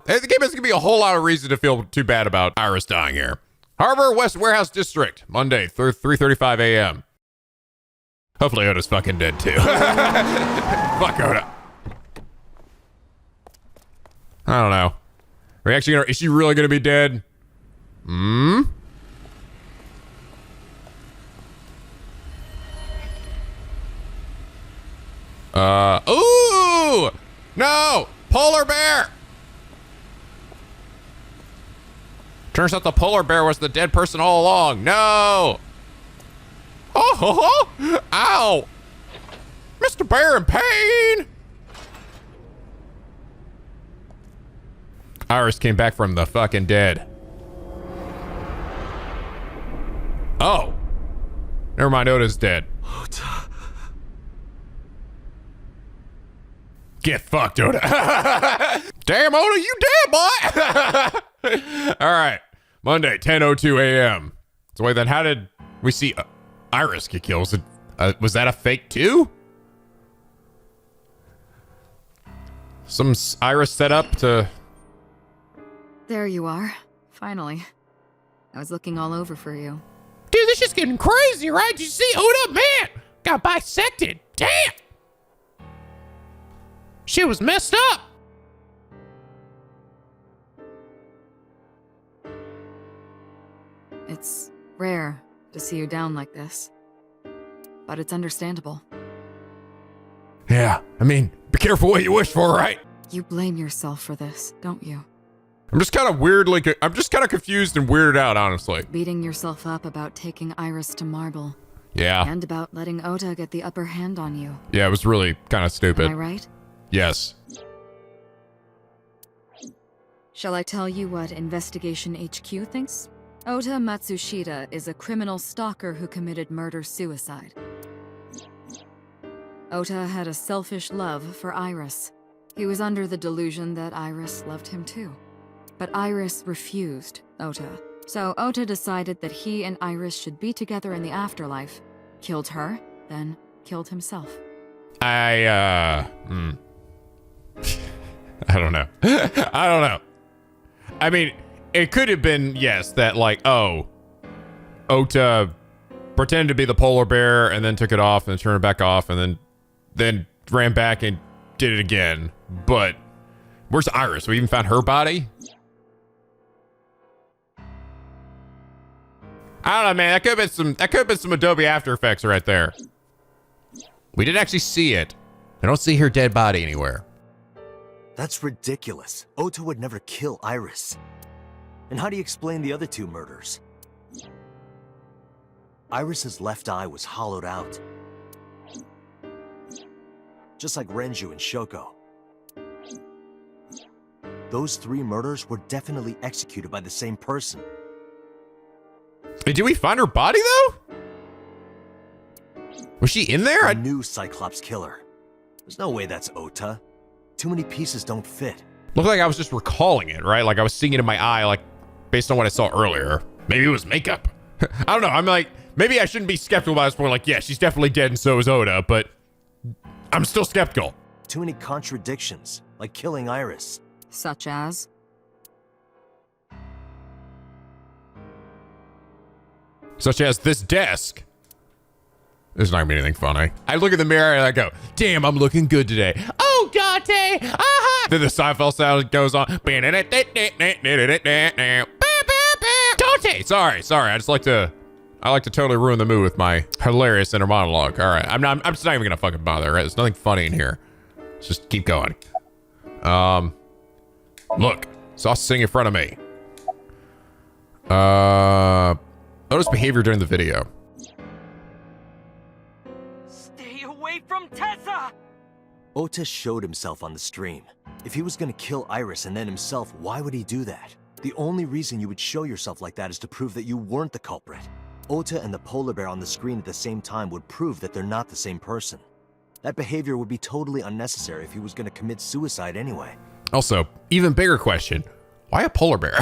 The game is gonna be a whole lot of reason to feel too bad about Iris dying here. Harbor West Warehouse District, Monday, 3:35 a.m. Hopefully Oda's fucking dead too. Fuck Oda. I don't know. Are we actually gonna, is she really gonna be dead? Hmm? Ooh! No! Polar bear! Turns out the polar bear was the dead person all along. No! Oh, ho, ho. Ow! Mr. Bear in pain! Iris came back from the fucking dead. Oh. Never mind, Oda's dead. Ota. Get fucked, Oda. Damn, Oda, you dead, boy! All right. Monday, 10:02 a.m. So wait, then how did we see Iris get killed? Was that a fake too? Some Iris set up to... There you are. Finally. I was looking all over for you. Dude, this shit's getting crazy, right? Did you see Oda? Man, got bisected. Damn. She was messed up. It's Rare to see you down like this. But it's understandable. Yeah, I mean, be careful what you wish for, right? You blame yourself for this, don't you? I'm just kind of confused and weirded out, honestly. Beating yourself up about taking Iris to Marble. Yeah. And about letting Ota get the upper hand on you. Yeah, it was really kind of stupid. Am I right? Yes. Shall I tell you what Investigation HQ thinks? Ota Matsushita is a criminal stalker who committed murder-suicide. Ota had a selfish love for Iris. He was under the delusion that Iris loved him too. But Iris refused Ota. So Ota decided that he and Iris should be together in the afterlife, killed her, then killed himself. I don't know. I don't know. I mean, it could have been, yes, that like, oh, Ota pretended to be the polar bear and then took it off and turned it back off and then ran back and did it again. But where's Iris? We even found her body? I don't know, man. That could have been some Adobe After Effects right there. We didn't actually see it. I don't see her dead body anywhere. That's ridiculous. Ota would never kill Iris. And how do you explain the other two murders? Iris's left eye was hollowed out. Just like Renju and Shoko. Those 3 murders were definitely executed by the same person. Hey, did we find her body, though? Was she in there? A new Cyclops killer. There's no way that's Ota. Too many pieces don't fit. Looked like I was just recalling it, right? Like I was seeing it in my eye, like based on what I saw earlier. Maybe it was makeup. I don't know. I'm like, maybe I shouldn't be skeptical by this point. Like, yeah, she's definitely dead and so is Ota, but I'm still skeptical. Too many contradictions, like killing Iris. Such as? Such as this desk. This is not gonna be anything funny. I look in the mirror and I go, damn, I'm looking good today. Oh, Dante! Aha! Then the Seinfeld sound goes on. Dante! Sorry. I like to totally ruin the mood with my hilarious inner monologue. All right, I'm just not even gonna fucking bother. Right? There's nothing funny in here. Let's just keep going. Look, saw sing in front of me. Notice behavior during the video. Stay away from Tessa! Ota showed himself on the stream. If he was gonna kill Iris and then himself, why would he do that? The only reason you would show yourself like that is to prove that you weren't the culprit. Ota and the polar bear on the screen at the same time would prove that they're not the same person. That behavior would be totally unnecessary if he was gonna commit suicide anyway. Also, even bigger question, why a polar bear?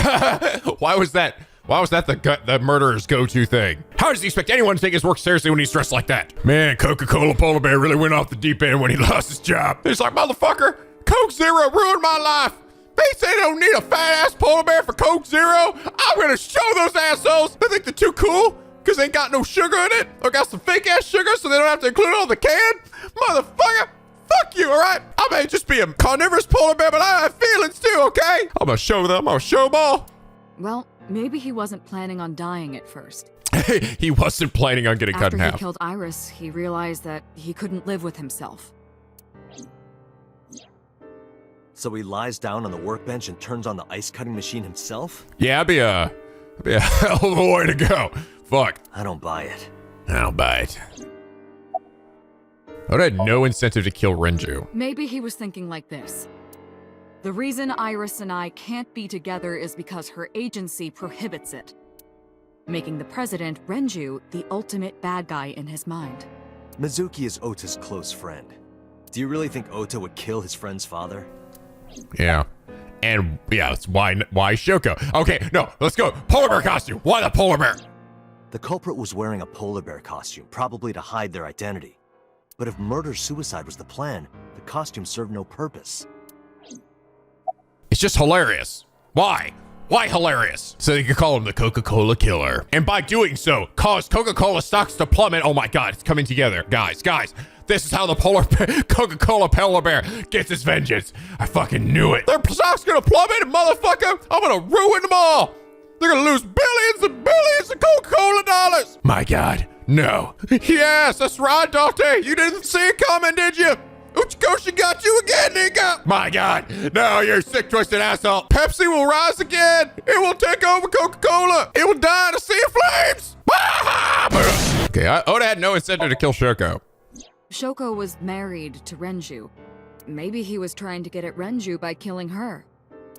Why was that the murderer's go-to thing? How does he expect anyone to take his work seriously when he's dressed like that? Man, Coca-Cola polar bear really went off the deep end when he lost his job. He's like, motherfucker, Coke Zero ruined my life. They say they don't need a fat-ass polar bear for Coke Zero. I'm gonna show those assholes. They think they're too cool because they ain't got no sugar in it or got some fake-ass sugar so they don't have to include it on the can. Motherfucker. Fuck you, all right? I may just be a carnivorous polar bear, but I have feelings too, okay? I'm gonna show them. I'm gonna show them all. Well, maybe he wasn't planning on dying at first. He wasn't planning on getting cut in half. After he killed Iris, he realized that he couldn't live with himself. So he lies down on the workbench and turns on the ice cutting machine himself? Yeah, that'd be a hell of a way to go. Fuck. I don't buy it. Oda had no incentive to kill Renju. Maybe he was thinking like this. The reason Iris and I can't be together is because her agency prohibits it, making the president, Renju, the ultimate bad guy in his mind. Mizuki is Ota's close friend. Do you really think Ota would kill his friend's father? Yeah. And yeah, that's why Shoko. Okay, no, let's go. Polar bear costume. Why the polar bear? The culprit was wearing a polar bear costume, probably to hide their identity. But if murder-suicide was the plan, the costume served no purpose. It's just hilarious. Why? Why hilarious? So you could call him the Coca-Cola killer. And by doing so, cause Coca-Cola stocks to plummet. Oh my God, it's coming together. Guys, this is how the Coca-Cola polar bear gets his vengeance. I fucking knew it. Their stock's gonna plummet, motherfucker. I'm gonna ruin them all. They're gonna lose billions and billions of Coca-Cola dollars. My God, no. Yes, that's right, Date. You didn't see it coming, did you? Uchikoshi got you again, Nico. My God, no, you're a sick, twisted asshole. Pepsi will rise again. It will take over Coca-Cola. It will die in a sea of flames. Okay, Ota had no incentive to kill Shoko. Shoko was married to Renju. Maybe he was trying to get at Renju by killing her.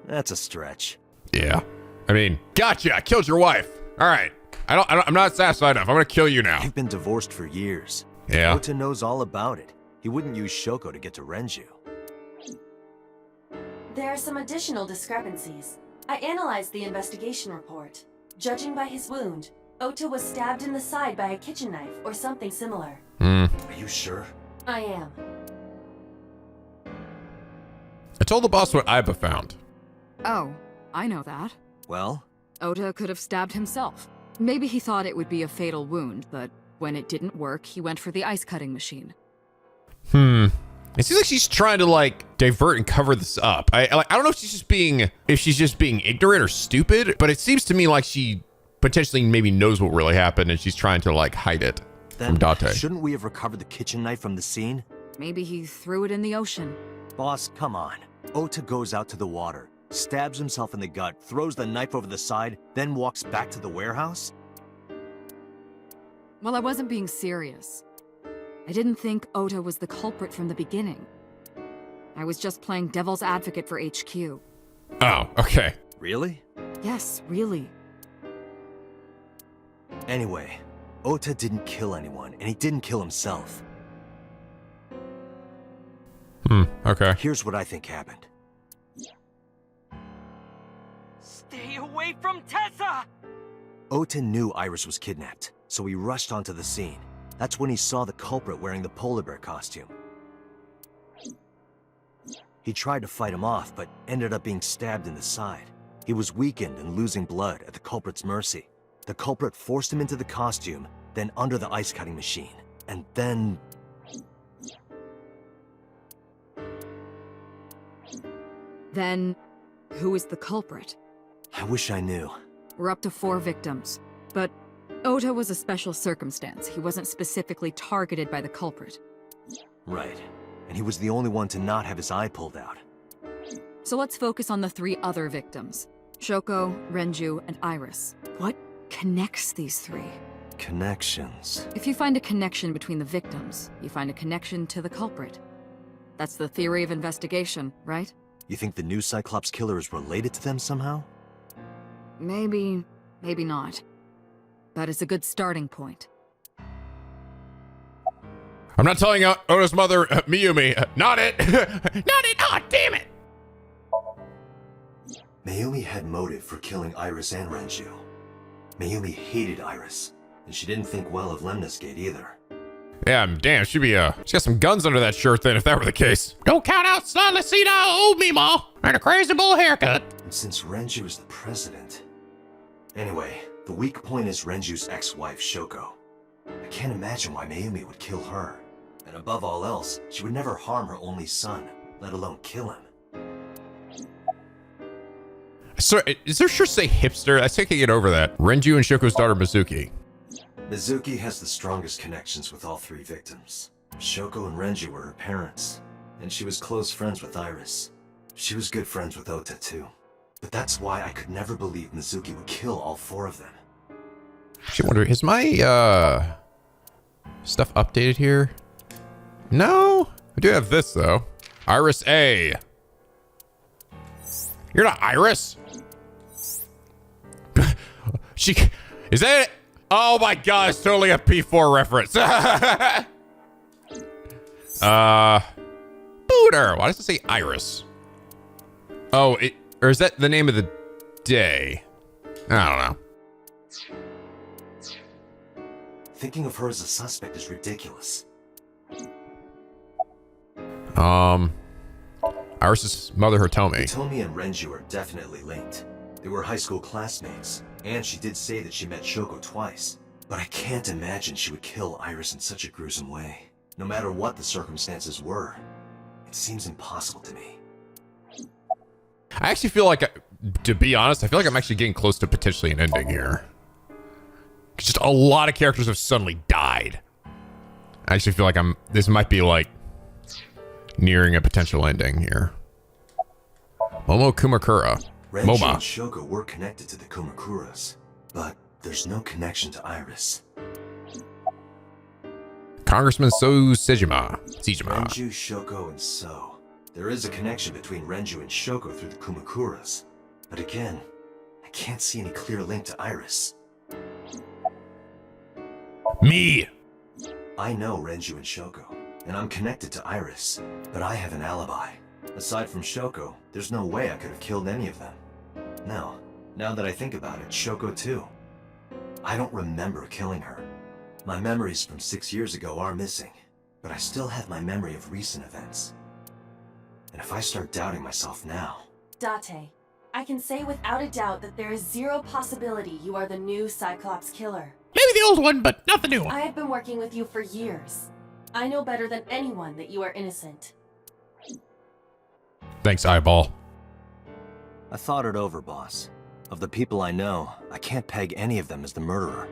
That's a stretch. Yeah. I mean, gotcha. I killed your wife. All right. I'm not satisfied enough. I'm gonna kill you now. You've been divorced for years. Yeah. Ota knows all about it. He wouldn't use Shoko to get to Renju. There are some additional discrepancies. I analyzed the investigation report. Judging by his wound, Ota was stabbed in the side by a kitchen knife or something similar. Are you sure? I am. I told the boss what Iba found. Oh, I know that. Well? Ota could have stabbed himself. Maybe he thought it would be a fatal wound, but when it didn't work, he went for the ice-cutting machine. It seems like she's trying to like divert and cover this up. I don't know if she's just being ignorant or stupid, but it seems to me like she potentially maybe knows what really happened and she's trying to like hide it from Date. Shouldn't we have recovered the kitchen knife from the scene? Maybe he threw it in the ocean. Boss, come on. Ota goes out to the water, stabs himself in the gut, throws the knife over the side, then walks back to the warehouse? Well, I wasn't being serious. I didn't think Ota was the culprit from the beginning. I was just playing devil's advocate for HQ. Oh, okay. Really? Yes, really. Anyway, Ota didn't kill anyone, and he didn't kill himself. Okay. Here's what I think happened. Stay away from Tessa! Ota knew Iris was kidnapped, so he rushed onto the scene. That's when he saw the culprit wearing the polar bear costume. He tried to fight him off, but ended up being stabbed in the side. He was weakened and losing blood at the culprit's mercy. The culprit forced him into the costume, then under the ice-cutting machine. And then... Then, who is the culprit? I wish I knew. We're up to 4 victims, but Ota was a special circumstance. He wasn't specifically targeted by the culprit. Right. And he was the only one to not have his eye pulled out. So let's focus on the 3 other victims. Shoko, Renju, and Iris. What connects these 3? Connections. If you find a connection between the victims, you find a connection to the culprit. That's the theory of investigation, right? You think the new Cyclops killer is related to them somehow? Maybe, maybe not. But it's a good starting point. I'm not telling Ota's mother, Mayumi. Not it. Not it. Oh, damn it. Mayumi had motive for killing Iris and Renju. Mayumi hated Iris, and she didn't think well of Lemnis Gate either. Yeah, damn, she's got some guns under that shirt then, if that were the case. Don't count out Slalisita, old Mimo, and a crazy bull haircut. And since Renju is the president... Anyway, the weak point is Renju's ex-wife, Shoko. I can't imagine why Mayumi would kill her. And above all else, she would never harm her only son, let alone kill him. So, is there sure say hipster? I think I get over that. Renju and Shoko's daughter, Mizuki. Mizuki has the strongest connections with all 3 victims. Shoko and Renju were her parents, and she was close friends with Iris. She was good friends with Ota too. But that's why I could never believe Mizuki would kill all 4 of them. I wonder, is my stuff updated here? No, I do have this though. Iris A. You're not Iris. Is that it? Oh my god, it's totally a P4 reference. Booter. Why does it say Iris? Oh, or is that the name of the day? I don't know. Thinking of her as a suspect is ridiculous. Iris's mother, Hitomi. Hitomi and Renju are definitely linked. They were high school classmates, and she did say that she met Shoko twice. But I can't imagine she would kill Iris in such a gruesome way. No matter what the circumstances were, it seems impossible to me. I actually feel like to be honest, I feel like I'm actually getting close to potentially an ending here. Just a lot of characters have suddenly died. I actually feel like this might be like nearing a potential ending here. Momo Kumakura. Renju MoMA. and Shoko were connected to the Kumakuras, but there's no connection to Iris. Congressman Sejima. Renju, Shoko, and So. There is a connection between Renju and Shoko through the Kumakuras. But again, I can't see any clear link to Iris. Me. I know Renju and Shoko, and I'm connected to Iris, but I have an alibi. Aside from Shoko, there's no way I could have killed any of them. No, now that I think about it, Shoko too. I don't remember killing her. My memories from 6 years ago are missing, but I still have my memory of recent events. And if I start doubting myself now... Date, I can say without a doubt that there is zero possibility you are the new Cyclops killer. Maybe the old one, but not the new one. I have been working with you for years. I know better than anyone that you are innocent. Thanks, Eyeball. I thought it over, boss. Of the people I know, I can't peg any of them as the murderer.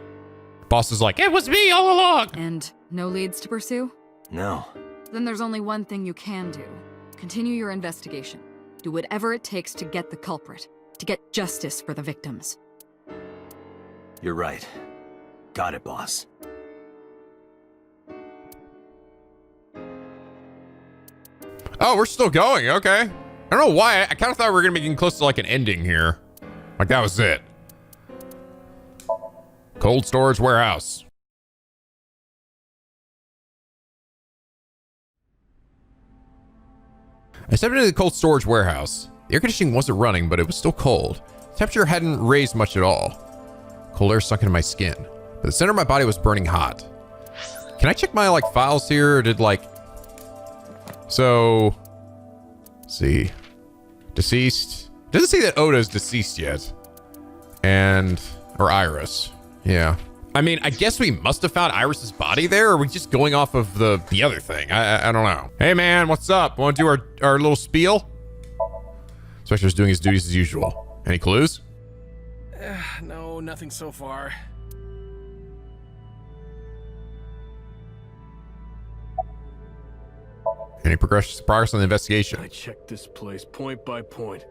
Boss is like, it was me all along. And no leads to pursue? No. Then there's only one thing you can do. Continue your investigation. Do whatever it takes to get the culprit, to get justice for the victims. You're right. Got it, boss. Oh, we're still going. Okay. I don't know why. I kind of thought we were going to be getting close to like an ending here. Like that was it. Cold storage warehouse. I stepped into the cold storage warehouse. The air conditioning wasn't running, but it was still cold. The temperature hadn't raised much at all. Cold air sunk into my skin, but the center of my body was burning hot. Can I check my like files here? Or did like... So... Let's see. Deceased. Doesn't say that Oda's deceased yet. And... Or Iris. Yeah. I mean, I guess we must have found Iris's body there, or are we just going off of the other thing? I don't know. Hey man, what's up? Want to do our little spiel? Inspector's doing his duties as usual. Any clues? No, nothing so far. Any progress on the investigation? I checked this place point by point,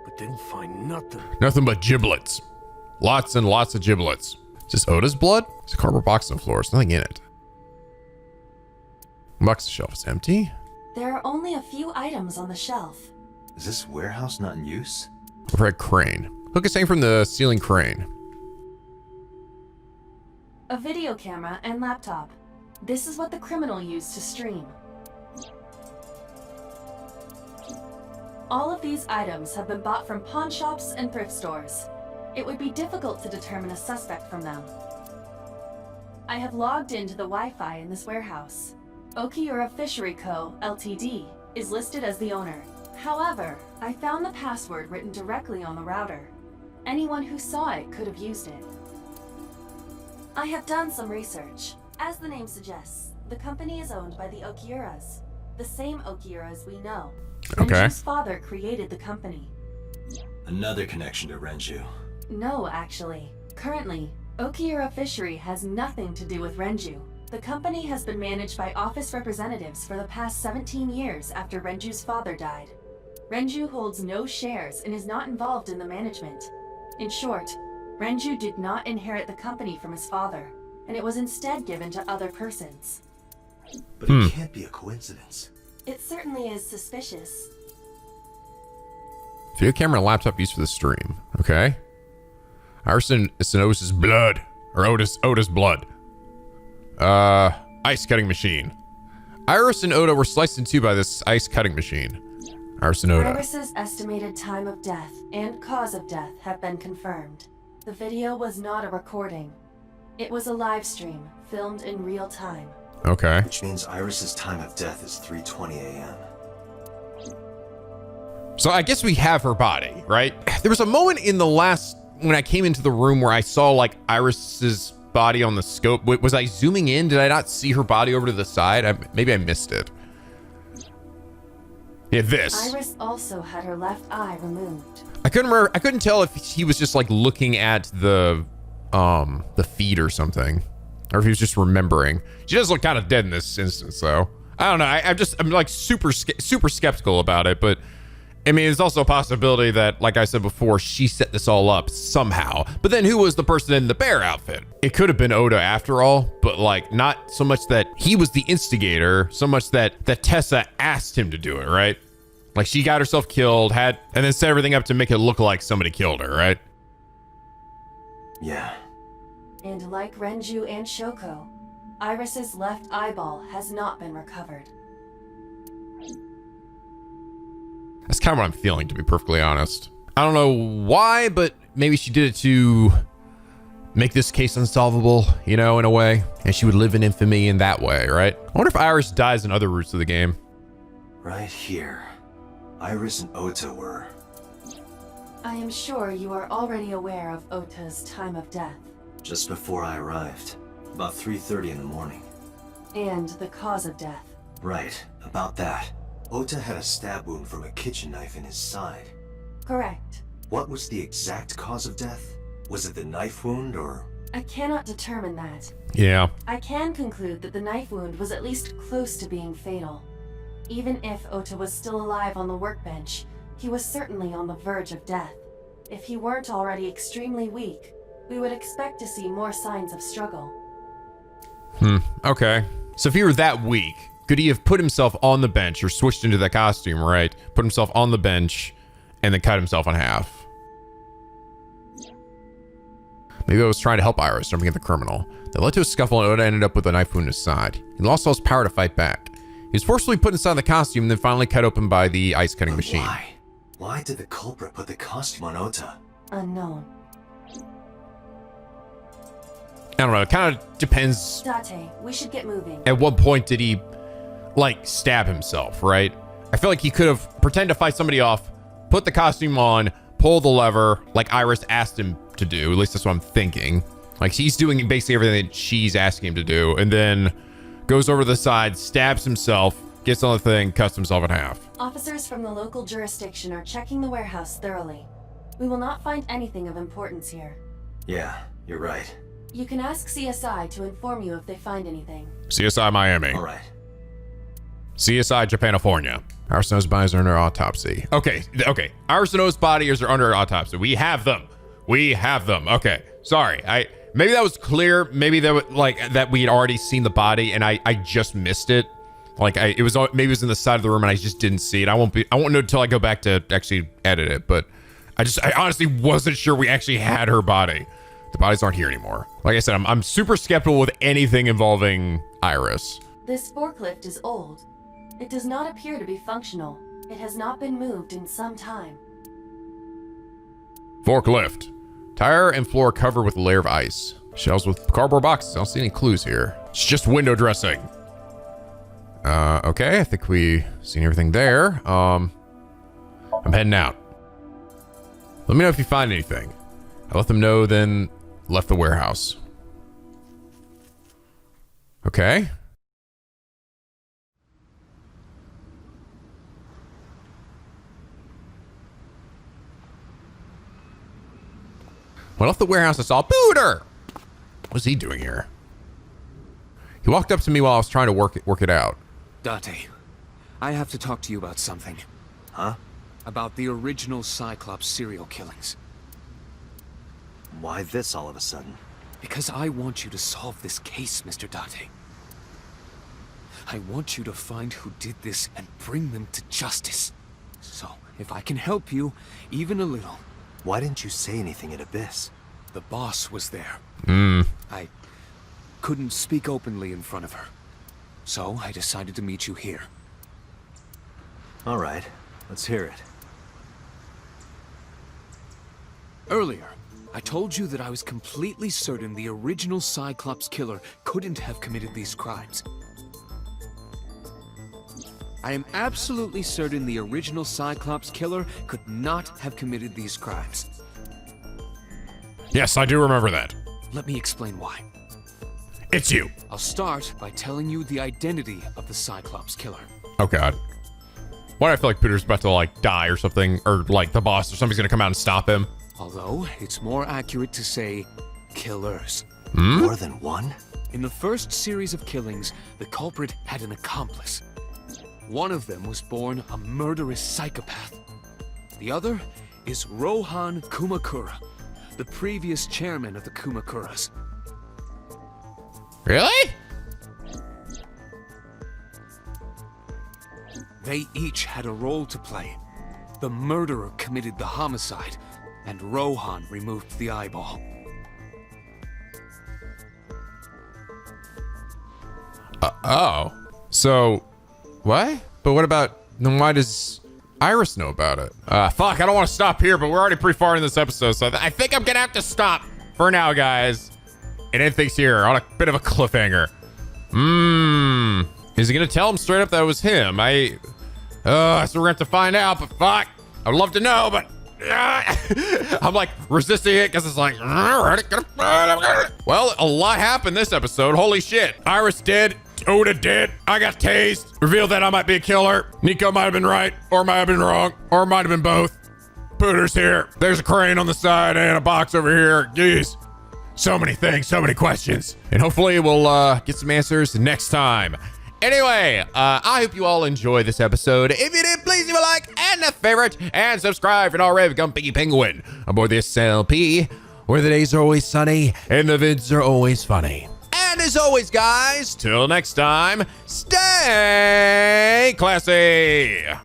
but didn't find nothing. Nothing but giblets. Lots and lots of giblets. Is this Oda's blood? There's a cardboard box on the floor. There's nothing in it. The box shelf is empty. There are only a few items on the shelf. Is this warehouse not in use? Overhead crane. Hook is hanging from the ceiling crane. A video camera and laptop. This is what the criminal used to stream. All of these items have been bought from pawn shops and thrift stores. It would be difficult to determine a suspect from them. I have logged into the Wi-Fi in this warehouse. Okiura Fishery Co., Ltd. is listed as the owner. However, I found the password written directly on the router. Anyone who saw it could have used it. I have done some research. As the name suggests, the company is owned by the Okiuras, the same Okiuras we know. Okay. Renju's father created the company. Another connection to Renju. No, actually. Currently, Okiura Fishery has nothing to do with Renju. The company has been managed by office representatives for the past 17 years after Renju's father died. Renju holds no shares and is not involved in the management. In short, Renju did not inherit the company from his father, and it was instead given to other persons. But it can't be a coincidence. It certainly is suspicious. Video camera and laptop used for the stream. Okay. Iris and Otis' blood. Or Otis' blood. Ice cutting machine. Iris and Oda were sliced in two by this ice cutting machine. Iris and Oda. Iris's estimated time of death and cause of death have been confirmed. The video was not a recording. It was a live stream, filmed in real time. Okay. Which means Iris's time of death is 3:20 a.m. So I guess we have her body, right? There was a moment in the last, when I came into the room where I saw like Iris's body on the scope. Was I zooming in? Did I not see her body over to the side? Maybe I missed it. Yeah, this. Iris also had her left eye removed. I couldn't tell if he was just like looking at the feed or something, or if he was just remembering. She does look kind of dead in this instance, though. I don't know. I'm like super skeptical about it, but I mean, it's also a possibility that, like I said before, she set this all up somehow. But then who was the person in the bear outfit? It could have been Ota after all, but like not so much that he was the instigator, so much that Tessa asked him to do it, right? Like she got herself killed, and then set everything up to make it look like somebody killed her, right? Yeah. And like Renju and Shoko, Iris's left eyeball has not been recovered. That's kind of what I'm feeling, to be perfectly honest. I don't know why, but maybe she did it to make this case unsolvable, you know, in a way. And she would live in infamy in that way, right? I wonder if Iris dies in other routes of the game. Right here. Iris and Ota were... I am sure you are already aware of Ota's time of death. Just before I arrived. About 3:30 in the morning. And the cause of death. Right, about that. Ota had a stab wound from a kitchen knife in his side. Correct. What was the exact cause of death? Was it the knife wound, or...? I cannot determine that. Yeah. I can conclude that the knife wound was at least close to being fatal. Even if Ota was still alive on the workbench, he was certainly on the verge of death. If he weren't already extremely weak, we would expect to see more signs of struggle. Okay. So if he were that weak, could he have put himself on the bench or switched into that costume, right? Put himself on the bench and then cut himself in half. Maybe I was trying to help Iris, jumping at the criminal. That led to a scuffle and Ota ended up with a knife wound in his side. He lost all his power to fight back. He was forcefully put inside the costume and then finally cut open by the ice cutting machine. Why? Why did the culprit put the costume on Ota? Unknown. I don't know, it kind of depends. Date, we should get moving. At what point did he, like, stab himself, right? I feel like he could have pretended to fight somebody off, put the costume on, pull the lever, like Iris asked him to do. At least that's what I'm thinking. Like, he's doing basically everything that she's asking him to do, and then goes over to the side, stabs himself, gets on the thing, cuts himself in half. Officers from the local jurisdiction are checking the warehouse thoroughly. We will not find anything of importance here. Yeah, you're right. You can ask CSI to inform you if they find anything. CSI Miami. All right. CSI Japanifornia. Iris and O's bodies are under autopsy. Okay. Iris and O's bodies are under autopsy. We have them. Okay. Sorry. Maybe that was clear. Maybe that was like that we had already seen the body and I just missed it. Like maybe it was in the side of the room and I just didn't see it. I won't know until I go back to actually edit it. But I honestly wasn't sure we actually had her body. The bodies aren't here anymore. Like I said, I'm super skeptical with anything involving Iris. This forklift is old. It does not appear to be functional. It has not been moved in some time. Forklift. Tire and floor covered with a layer of ice. Shelves with cardboard boxes. I don't see any clues here. It's just window dressing. Okay, I think we seen everything there. I'm heading out. Let me know if you find anything. I let them know, then left the warehouse. Okay. When I left the warehouse, I saw Booter. What's he doing here? He walked up to me while I was trying to work it out. Date, I have to talk to you about something. Huh? About the original Cyclops serial killings. Why this all of a sudden? Because I want you to solve this case, Mr. Date. I want you to find who did this and bring them to justice. So, if I can help you, even a little... Why didn't you say anything at Abyss? The boss was there. I couldn't speak openly in front of her. So, I decided to meet you here. All right, let's hear it. Earlier, I told you that I was completely certain the original Cyclops killer couldn't have committed these crimes. I am absolutely certain the original Cyclops killer could not have committed these crimes. Yes, I do remember that. Let me explain why. It's you. I'll start by telling you the identity of the Cyclops killer. Oh, God. Why do I feel like Peter's about to like die or something, or like the boss or somebody's gonna come out and stop him? Although, it's more accurate to say killers. More than one? In the first series of killings, the culprit had an accomplice. One of them was born a murderous psychopath. The other is Rohan Kumakura, the previous chairman of the Kumakuras. Really? They each had a role to play. The murderer committed the homicide, and Rohan removed the eyeball. Oh. So, what? But what about, then why does Iris know about it? Fuck, I don't want to stop here, but we're already pretty far in this episode, so I think I'm gonna have to stop for now, guys. And anything's here on a bit of a cliffhanger. Is he gonna tell him straight up that it was him? So we're gonna have to find out, but fuck. I'd love to know, but I'm like resisting it because it's like, well, a lot happened this episode. Holy shit. Iris dead. Ota dead. I got tased. Revealed that I might be a killer. Nico might have been right, or might have been wrong, or might have been both. Pooter's here. There's a crane on the side and a box over here. Jeez. So many things, so many questions. And hopefully we'll get some answers next time. Anyway, I hope you all enjoy this episode. If you did, please leave a like and a favorite and subscribe if you're not already. Become Piggy Penguin aboard the SLP, where the days are always sunny and the vids are always funny. And as always, guys, till next time, stay classy.